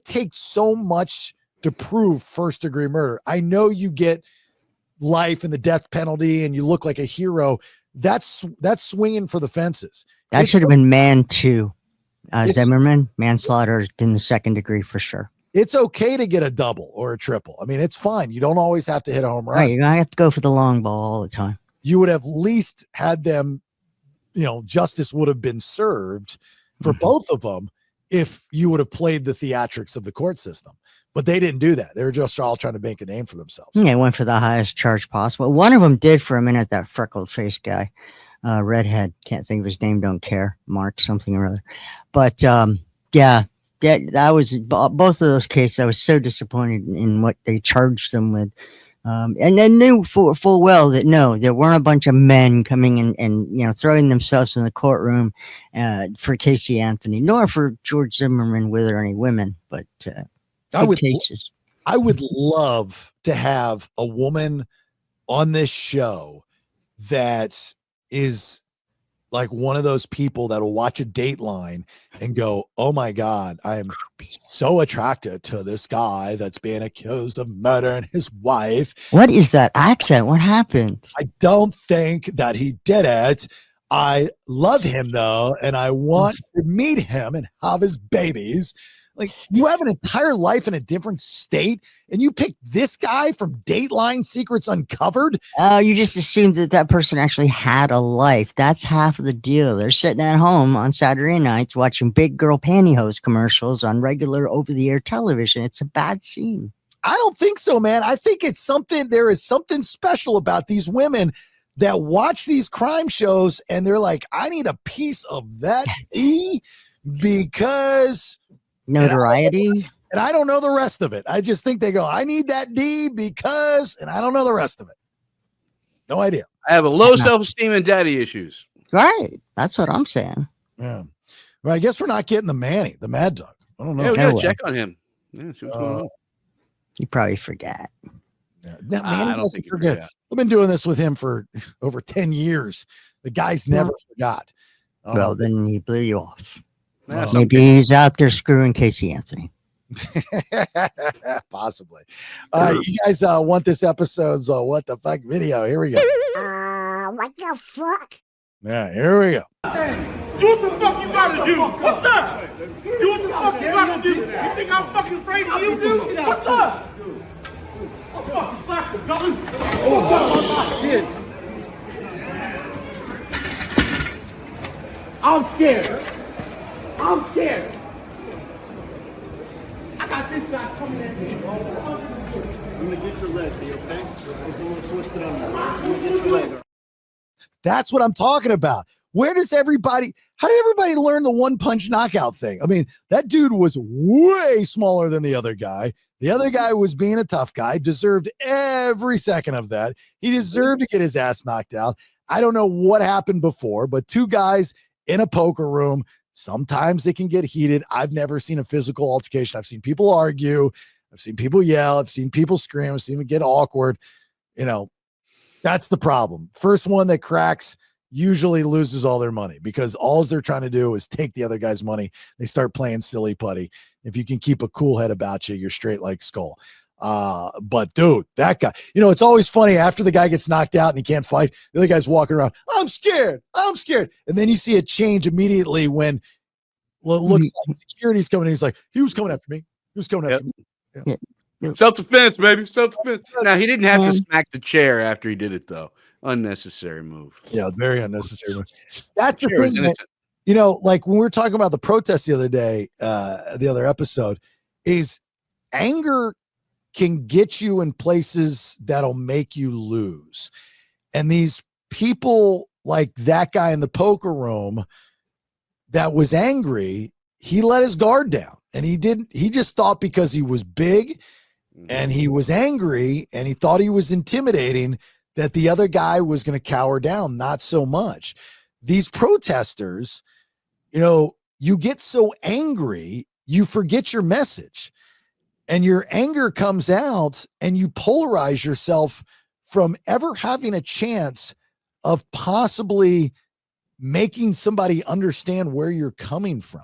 takes so much to prove first degree murder. I know you get life and the death penalty and you look like a hero. That's swinging for the fences. That should have been man too. Zimmerman, manslaughter in the second degree for sure. It's okay to get a double or a triple. I mean, it's fine. You don't always have to hit a home run. Right, you're gonna have to go for the long ball all the time. You would have at least had them, justice would have been served for both of them if you would have played the theatrics of the court system. But they didn't do that. They were just all trying to make a name for themselves. They went for the highest charge possible. One of them did for a minute, that freckled face guy, redhead. Can't think of his name. Don't care. Mark something or other. But that was both of those cases. I was so disappointed in what they charged them with. And they knew full well that no, there weren't a bunch of men coming and throwing themselves in the courtroom for Casey Anthony, nor for George Zimmerman with or any women, but I would love to have a woman on this show that is like one of those people that'll watch a Dateline and go, oh my God, I am so attracted to this guy that's being accused of murdering his wife. What is that accent? What happened? I don't think that he did it. I love him though, and I want to meet him and have his babies. Like, you have an entire life in a different state, and you pick this guy from Dateline Secrets Uncovered? You just assumed that person actually had a life. That's half of the deal. They're sitting at home on Saturday nights watching big girl pantyhose commercials on regular over-the-air television. It's a bad scene. I don't think so, man. I think it's something. There is something special about these women that watch these crime shows, and they're like, I need a piece of that because... notoriety. And I don't know the rest of it. I just think they go, I need that D because, and I don't know the rest of it. No idea. I have a low self-esteem and daddy issues. Right. That's what I'm saying. Yeah. Well, I guess we're not getting the Manny, the Mad Dog. I don't know. Yeah, we gotta check on him. Yeah, see what's going on. You probably forgot. Yeah. Manny doesn't forget. I've been doing this with him for over 10 years. The guy's never forgot. Well, then he blew you off. Maybe he's out there screwing Casey Anthony. Possibly. You guys want this episode's what the fuck video? Here we go. What the fuck? Yeah, here we go. Do what the fuck you gotta do. What's up? Do what the fuck you gotta do. You think I'm fucking afraid of you, dude? What's up? I'm fucking slapping, brother. Oh, shit. I'm scared. I'm scared. I got this guy coming at me. I'm gonna get your leg, okay? It's a little twisted on there. I'm gonna get your leg. That's what I'm talking about. How did everybody learn the one punch knockout thing? I mean, that dude was way smaller than the other guy. The other guy was being a tough guy, deserved every second of that. He deserved to get his ass knocked out. I don't know what happened before, but two guys in a poker room, sometimes they can get heated. I've never seen a physical altercation. I've seen people argue. I've seen people yell. I've seen people scream. I've seen them get awkward. That's the problem. First one that cracks usually loses all their money because all they're trying to do is take the other guy's money. They start playing silly putty. If you can keep a cool head about you, you're straight like skull. But dude, that guy, it's always funny after the guy gets knocked out and he can't fight. The other guy's walking around. I'm scared. And then you see it change immediately when it looks like security's coming in. He's like, he was coming after me. Yeah. Self-defense, baby. Self-defense. Now, he didn't have to smack the chair after he did it, though. Unnecessary move. Yeah, very unnecessary move. That's the thing that, like when we were talking about the protest the other day, the other episode, is anger can get you in places that'll make you lose. And these people like that guy in the poker room that was angry, he let his guard down. And he just thought because he was big and he was angry and he thought he was intimidating that the other guy was going to cower down. Not so much. These protesters, you get so angry, you forget your message and your anger comes out and you polarize yourself from ever having a chance of possibly making somebody understand where you're coming from.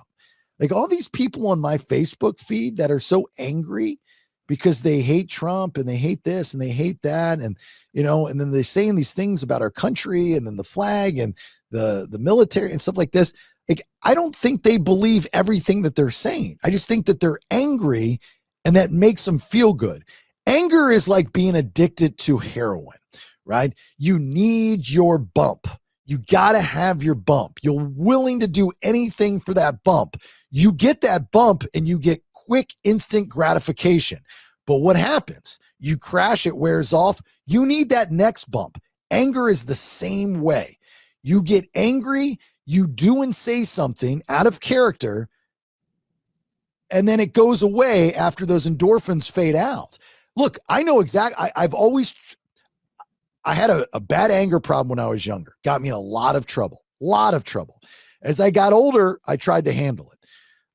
Like all these people on my Facebook feed that are so angry because they hate Trump and they hate this and they hate that. And, and then they're saying these things about our country and then the flag and the military and stuff like this. Like, I don't think they believe everything that they're saying. I just think that they're angry and that makes them feel good. Anger is like being addicted to heroin, right? You need your bump. You got to have your bump. You're willing to do anything for that bump. You get that bump and you get quick, instant gratification. But what happens? You crash, it wears off. You need that next bump. Anger is the same way. You get angry, you do and say something out of character, and then it goes away after those endorphins fade out. Look, I know exactly. I had a bad anger problem when I was younger. Got me in a lot of trouble. As I got older, I tried to handle it.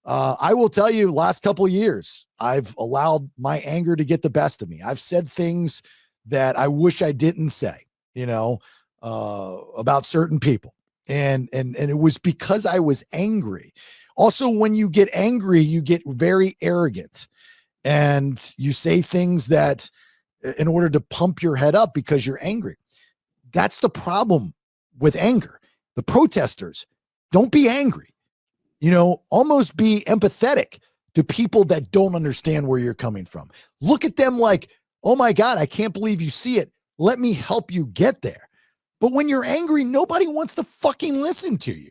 I will tell you, last couple of years, I've allowed my anger to get the best of me. I've said things that I wish I didn't say, about certain people. And it was because I was angry. Also, when you get angry, you get very arrogant and you say things that in order to pump your head up because you're angry. That's the problem with anger. The protesters, don't be angry. Almost be empathetic to people that don't understand where you're coming from. Look at them like, oh my God, I can't believe you see it. Let me help you get there. But when you're angry, nobody wants to fucking listen to you.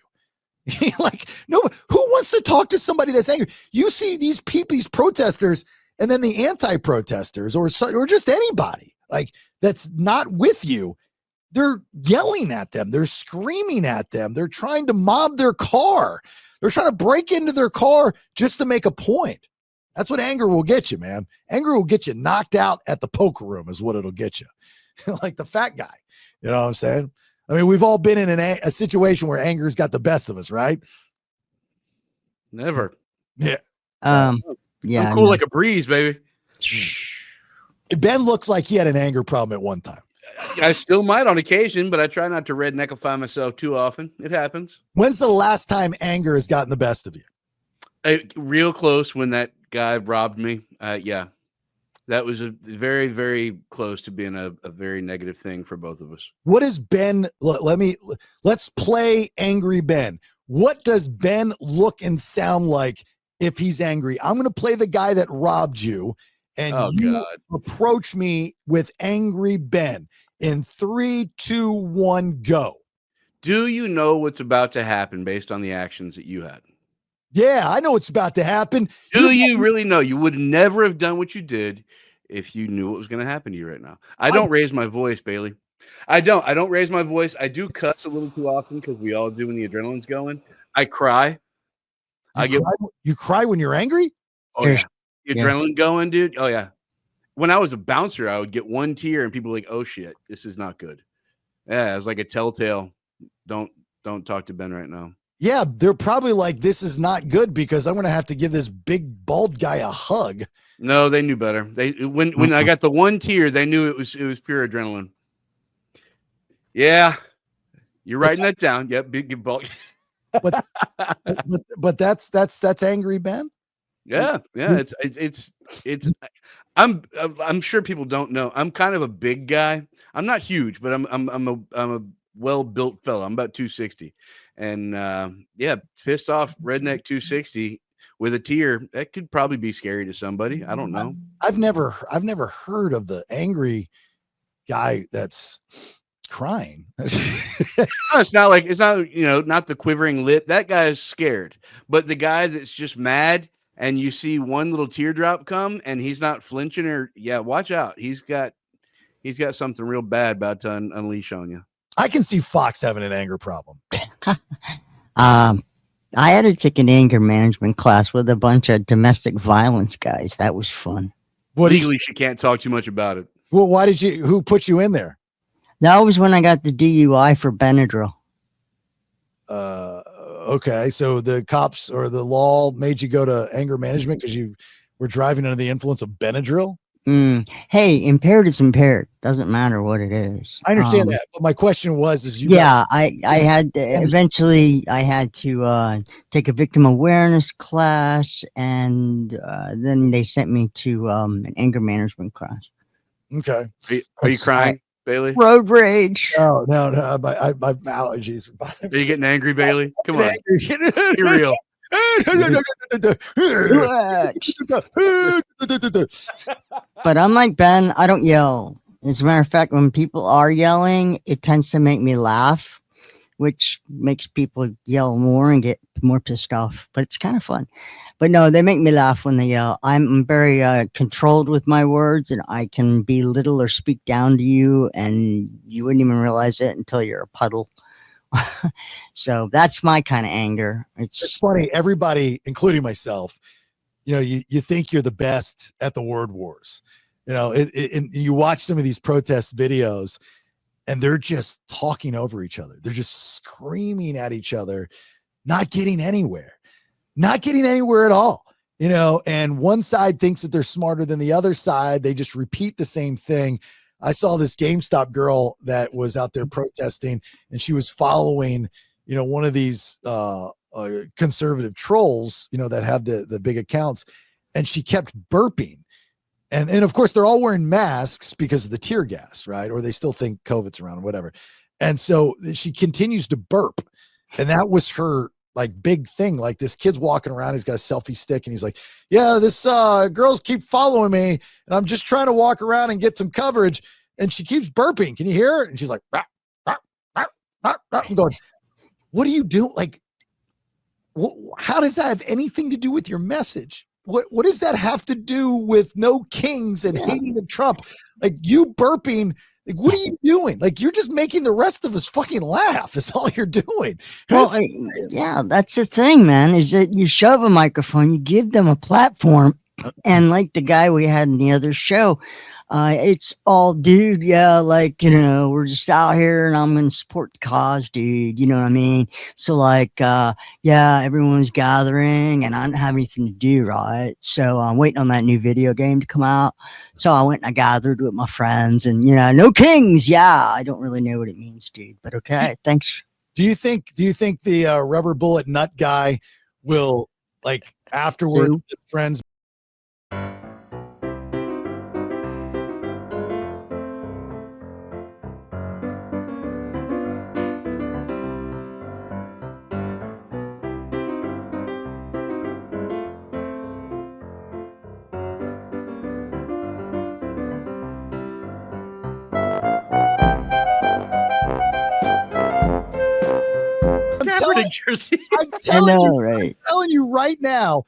Like, no, who wants to talk to somebody that's angry? You see these people, these protesters, and then the anti-protesters or just anybody like that's not with you. They're yelling at them. They're screaming at them. They're trying to mob their car. They're trying to break into their car just to make a point. That's what anger will get you, man. Anger will get you knocked out at the poker room is what it'll get you. Like the fat guy. You know what I'm saying? I mean, we've all been in a situation where anger's got the best of us, right? Never. Yeah. Yeah. I'm cool like a breeze, baby. Ben looks like he had an anger problem at one time. I still might on occasion, but I try not to redneckify myself too often. It happens. When's the last time anger has gotten the best of you? Real close when that guy robbed me. Yeah, that was a very, very close to being a very negative thing for both of us. What is Ben? Let's play Angry Ben. What does Ben look and sound like if he's angry? I'm going to play the guy that robbed you, and you approach me with Angry Ben in 3, 2, 1, go. Do you know what's about to happen based on the actions that you had? Yeah, I know what's about to happen. Do you really know? You would never have done what you did if you knew what was going to happen to you right now. I don't raise my voice, Bailey. I don't raise my voice. I do cuss a little too often because we all do when the adrenaline's going. I cry. You cry when you're angry? Oh, yeah. The adrenaline going, dude. Oh, yeah. When I was a bouncer, I would get one tear and people were like, oh, shit, this is not good. Yeah, it was like a telltale. Don't talk to Ben right now. Yeah, they're probably like, this is not good because I'm going to have to give this big bald guy a hug. No, they knew better. When I got the one tear, they knew it was pure adrenaline. Yeah, you're writing that down. Yep, big bulk. but that's Angry Ben. Yeah. It's. I'm sure people don't know. I'm kind of a big guy. I'm not huge, but I'm a well-built fellow. I'm about 260, and pissed off redneck 260 with a tear. That could probably be scary to somebody. I don't know. I've never heard of the angry guy that's crying. It's not not the quivering lip. That guy is scared, but the guy that's just mad and you see one little teardrop come and he's not flinching watch out. He's got something real bad about to unleash on you. I can see Fox having an anger problem. I had to take an anger management class with a bunch of domestic violence guys. That was fun. Legally, she can't talk too much about it. Well, who put you in there? That was when I got the DUI for Benadryl. Okay. So the cops or the law made you go to anger management because you were driving under the influence of Benadryl? Hey, impaired is impaired. Doesn't matter what it is. I understand that. But my question was, I had eventually I had to take a victim awareness class, and then they sent me to an anger management class. Okay. Are you crying, Bailey? Road rage. No. My allergies. Are you getting angry, Bailey? Come on. Be real. But unlike Ben, I don't yell. As a matter of fact, when people are yelling, it tends to make me laugh, which makes people yell more and get more pissed off. But it's kind of fun. But no, they make me laugh when they yell. I'm very controlled with my words, and I can belittle or speak down to you, and you wouldn't even realize it until you're a puddle. So that's my kind of anger. It's funny. Everybody, including myself, you think you're the best at the word wars. And you watch some of these protest videos and they're just talking over each other. They're just screaming at each other, not getting anywhere at all. And one side thinks that they're smarter than the other side. They just repeat the same thing. I saw this GameStop girl that was out there protesting, and she was following, one of these conservative trolls, that have the big accounts, and she kept burping. And of course, they're all wearing masks because of the tear gas, right? Or they still think COVID's around or whatever. And so she continues to burp. And that was her big thing. Like, this kid's walking around, he's got a selfie stick, and he's like, yeah, this girls keep following me, and I'm just trying to walk around and get some coverage, and she keeps burping. Can you hear her? And she's like, rah, rah, rah, rah, rah. I'm going, what do you do? How does that have anything to do with your message? What does that have to do with no kings and hating of Trump? You burping, what are you doing? You're just making the rest of us fucking laugh. Is all you're doing. Well, that's the thing, man, is that you shove a microphone, you give them a platform, and like the guy we had in the other show, it's all, dude, we're just out here and I'm going to support the cause, dude. You know what I mean? So everyone's gathering and I don't have anything to do, right? So I'm waiting on that new video game to come out. So I went and I gathered with my friends and, no kings. Yeah, I don't really know what it means, dude, but okay, thanks. Do you think the rubber bullet nut guy will, afterwards, friends jersey. I'm telling right? I'm telling you right now,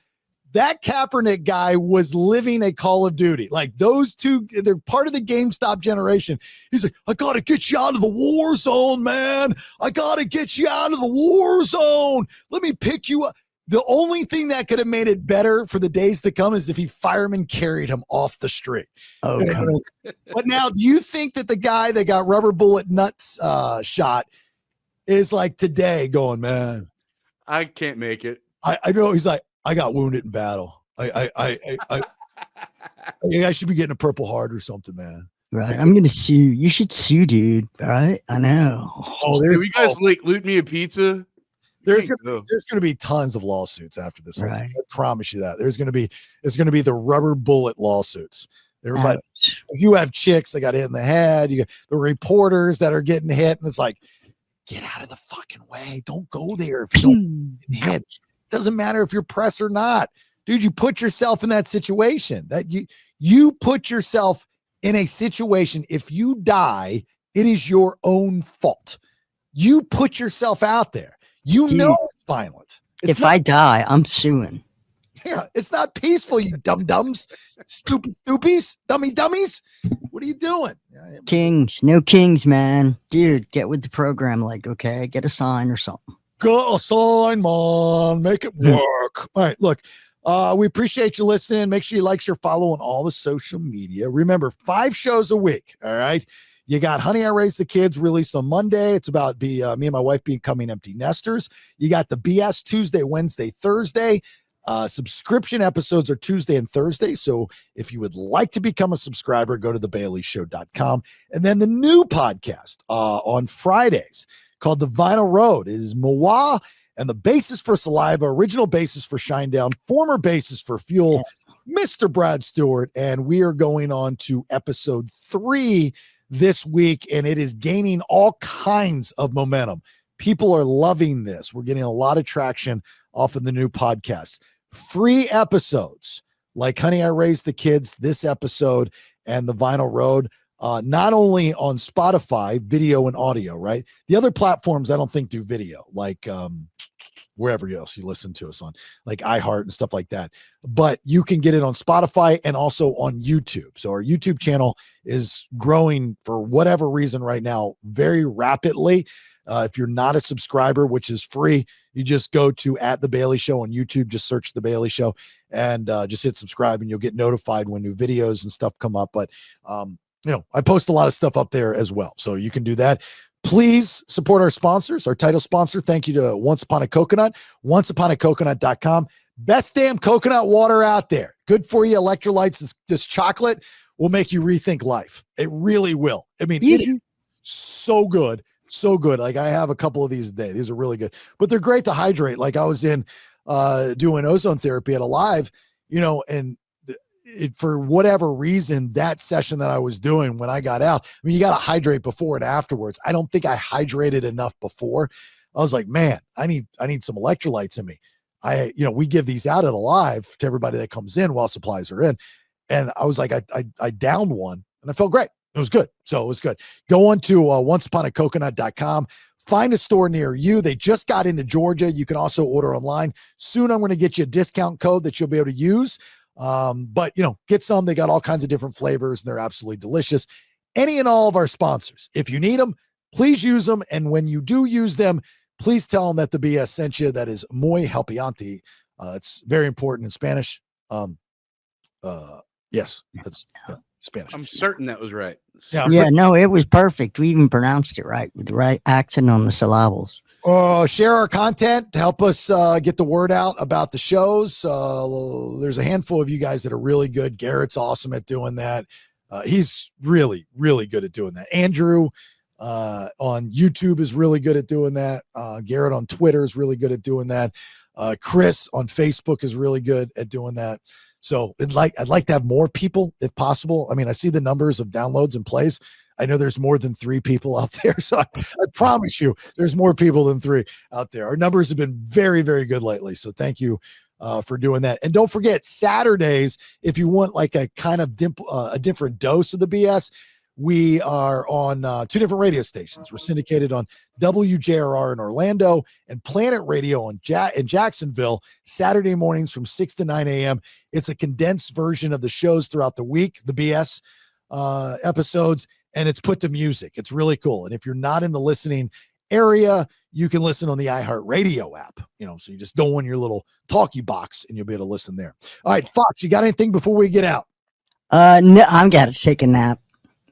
that Kaepernick guy was living a Call of Duty. Like those two, they're part of the GameStop generation. He's like, I got to get you out of the war zone, man. I got to get you out of the war zone. Let me pick you up. The only thing that could have made it better for the days to come is if he fireman carried him off the street. Okay. But now, do you think that the guy that got rubber bullet nuts shot is like today going, man, I can't make it. I know. He's like, I got wounded in battle. I should be getting a Purple Heart or something, man. Right. I'm gonna sue. You should sue, dude. Right? I know. Oh, Can you guys like loot me a pizza? There's gonna be tons of lawsuits after this. Right. I promise you that. It's gonna be the rubber bullet lawsuits. Everybody, if you have chicks that got hit in the head, you got the reporters that are getting hit, and it's like, get out of the fucking way. Don't go there if you don't get hit. Doesn't matter if you're press or not, dude. You put yourself in that situation. That you put yourself in a situation. If you die, it is your own fault. You put yourself out there. You know it's violent. If I die, I'm suing. Yeah, it's not peaceful. You dum-dums, stupid stoopies, dummies. What are you doing? Kings, no kings, man. Dude, get with the program. Like, okay, get a sign or something. Go sign, man. Make it work. All right, look, we appreciate you listening. Make sure you like, share, follow on all the social media. Remember, 5 shows a week. All right. You got Honey, I Raised the Kids released on Monday. It's about me and my wife becoming empty nesters. You got the BS Tuesday, Wednesday, Thursday. Subscription episodes are Tuesday and Thursday. So if you would like to become a subscriber, go to thebaileyshow.com. And then the new podcast on Fridays called The Vinyl Road is Moa and the basis for Saliva, original basis for Shinedown, former basis for Fuel, Mr. Brad Stewart. And we are going on to episode 3 this week, and it is gaining all kinds of momentum. People are loving this. We're getting a lot of traction off of the new podcast. Free episodes like Honey, I Raised the Kids, this episode, and The Vinyl Road, not only on Spotify, video and audio, right? The other platforms I don't think do video, like wherever else you listen to us on, like iHeart and stuff like that. But you can get it on Spotify and also on YouTube. So our YouTube channel is growing for whatever reason right now very rapidly. If you're not a subscriber, which is free, you just go to @The Bailey Show on YouTube, just search The Bailey Show and just hit subscribe and you'll get notified when new videos and stuff come up. But, I post a lot of stuff up there as well. So you can do that. Please support our sponsors, our title sponsor. Thank you to Once Upon a Coconut, onceuponacoconut.com. Best damn coconut water out there. Good for you. Electrolytes. This chocolate will make you rethink life. It really will. I mean, it is so good. So good. Like I have a couple of these a day. These are really good, but they're great to hydrate. Like I was in doing ozone therapy at Alive, and for whatever reason, that session that I was doing when I got out, I mean, you got to hydrate before and afterwards. I don't think I hydrated enough before. I was like, man, I need some electrolytes in me. We give these out at Alive to everybody that comes in while supplies are in. And I was like, I downed one and I felt great. It was good. So it was good. Go on to onceuponacoconut.com. Find a store near you. They just got into Georgia. You can also order online. Soon I'm going to get you a discount code that you'll be able to use. But get some. They got all kinds of different flavors and they're absolutely delicious. Any and all of our sponsors, if you need them, please use them. And when you do use them, please tell them that the BS sent you. That is muy helpiante. It's very important in Spanish. Yes, that's Spanish. I'm certain that was right. Yeah, no, it was perfect. We even pronounced it right with the right accent on the syllables. Share our content to help us get the word out about the shows. There's a handful of you guys that are really good. Garrett's awesome at doing that. He's really, really good at doing that. Andrew on YouTube is really good at doing that. Garrett on Twitter is really good at doing that. Chris on Facebook is really good at doing that. So I'd like to have more people if possible. I mean, I see the numbers of downloads and plays. I know there's more than 3 people out there. So I promise you there's more people than 3 out there. Our numbers have been very, very good lately. So thank you for doing that. And don't forget Saturdays, if you want like a kind of a different dose of the BS, We are on 2 different radio stations. We're syndicated on WJRR in Orlando and Planet Radio in Jacksonville, Saturday mornings from 6 to 9 a.m. It's a condensed version of the shows throughout the week, the BS episodes, and it's put to music. It's really cool. And if you're not in the listening area, you can listen on the iHeartRadio app. So you just go on your little talkie box and you'll be able to listen there. All right, Fox, you got anything before we get out? No, I'm got to take a nap.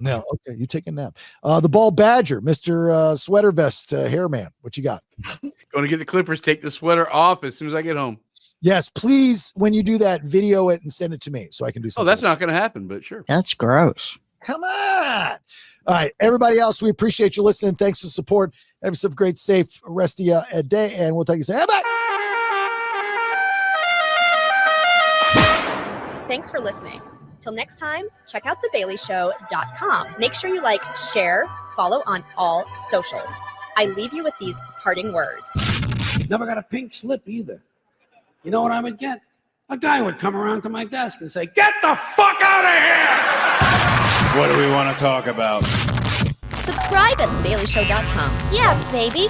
No, okay, you take a nap. The Bald Badger, Mr. Sweater Vest Hairman, what you got? Going to get the clippers, take the sweater off as soon as I get home. Yes, please, when you do that, video it and send it to me so I can do something. Oh, that's not going to happen, but sure. That's gross. Come on. All right, everybody else, we appreciate you listening. Thanks for support. Have yourself a great, safe rest of your day, and we'll take you. Say, bye. Thanks for listening. Till next time, check out thebaileyshow.com. Make sure you like, share, follow on all socials. I leave you with these parting words. Never got a pink slip either. You know what I would get? A guy would come around to my desk and say, "Get the fuck out of here!" What do we want to talk about? Subscribe at thebaileyshow.com. Yeah, baby.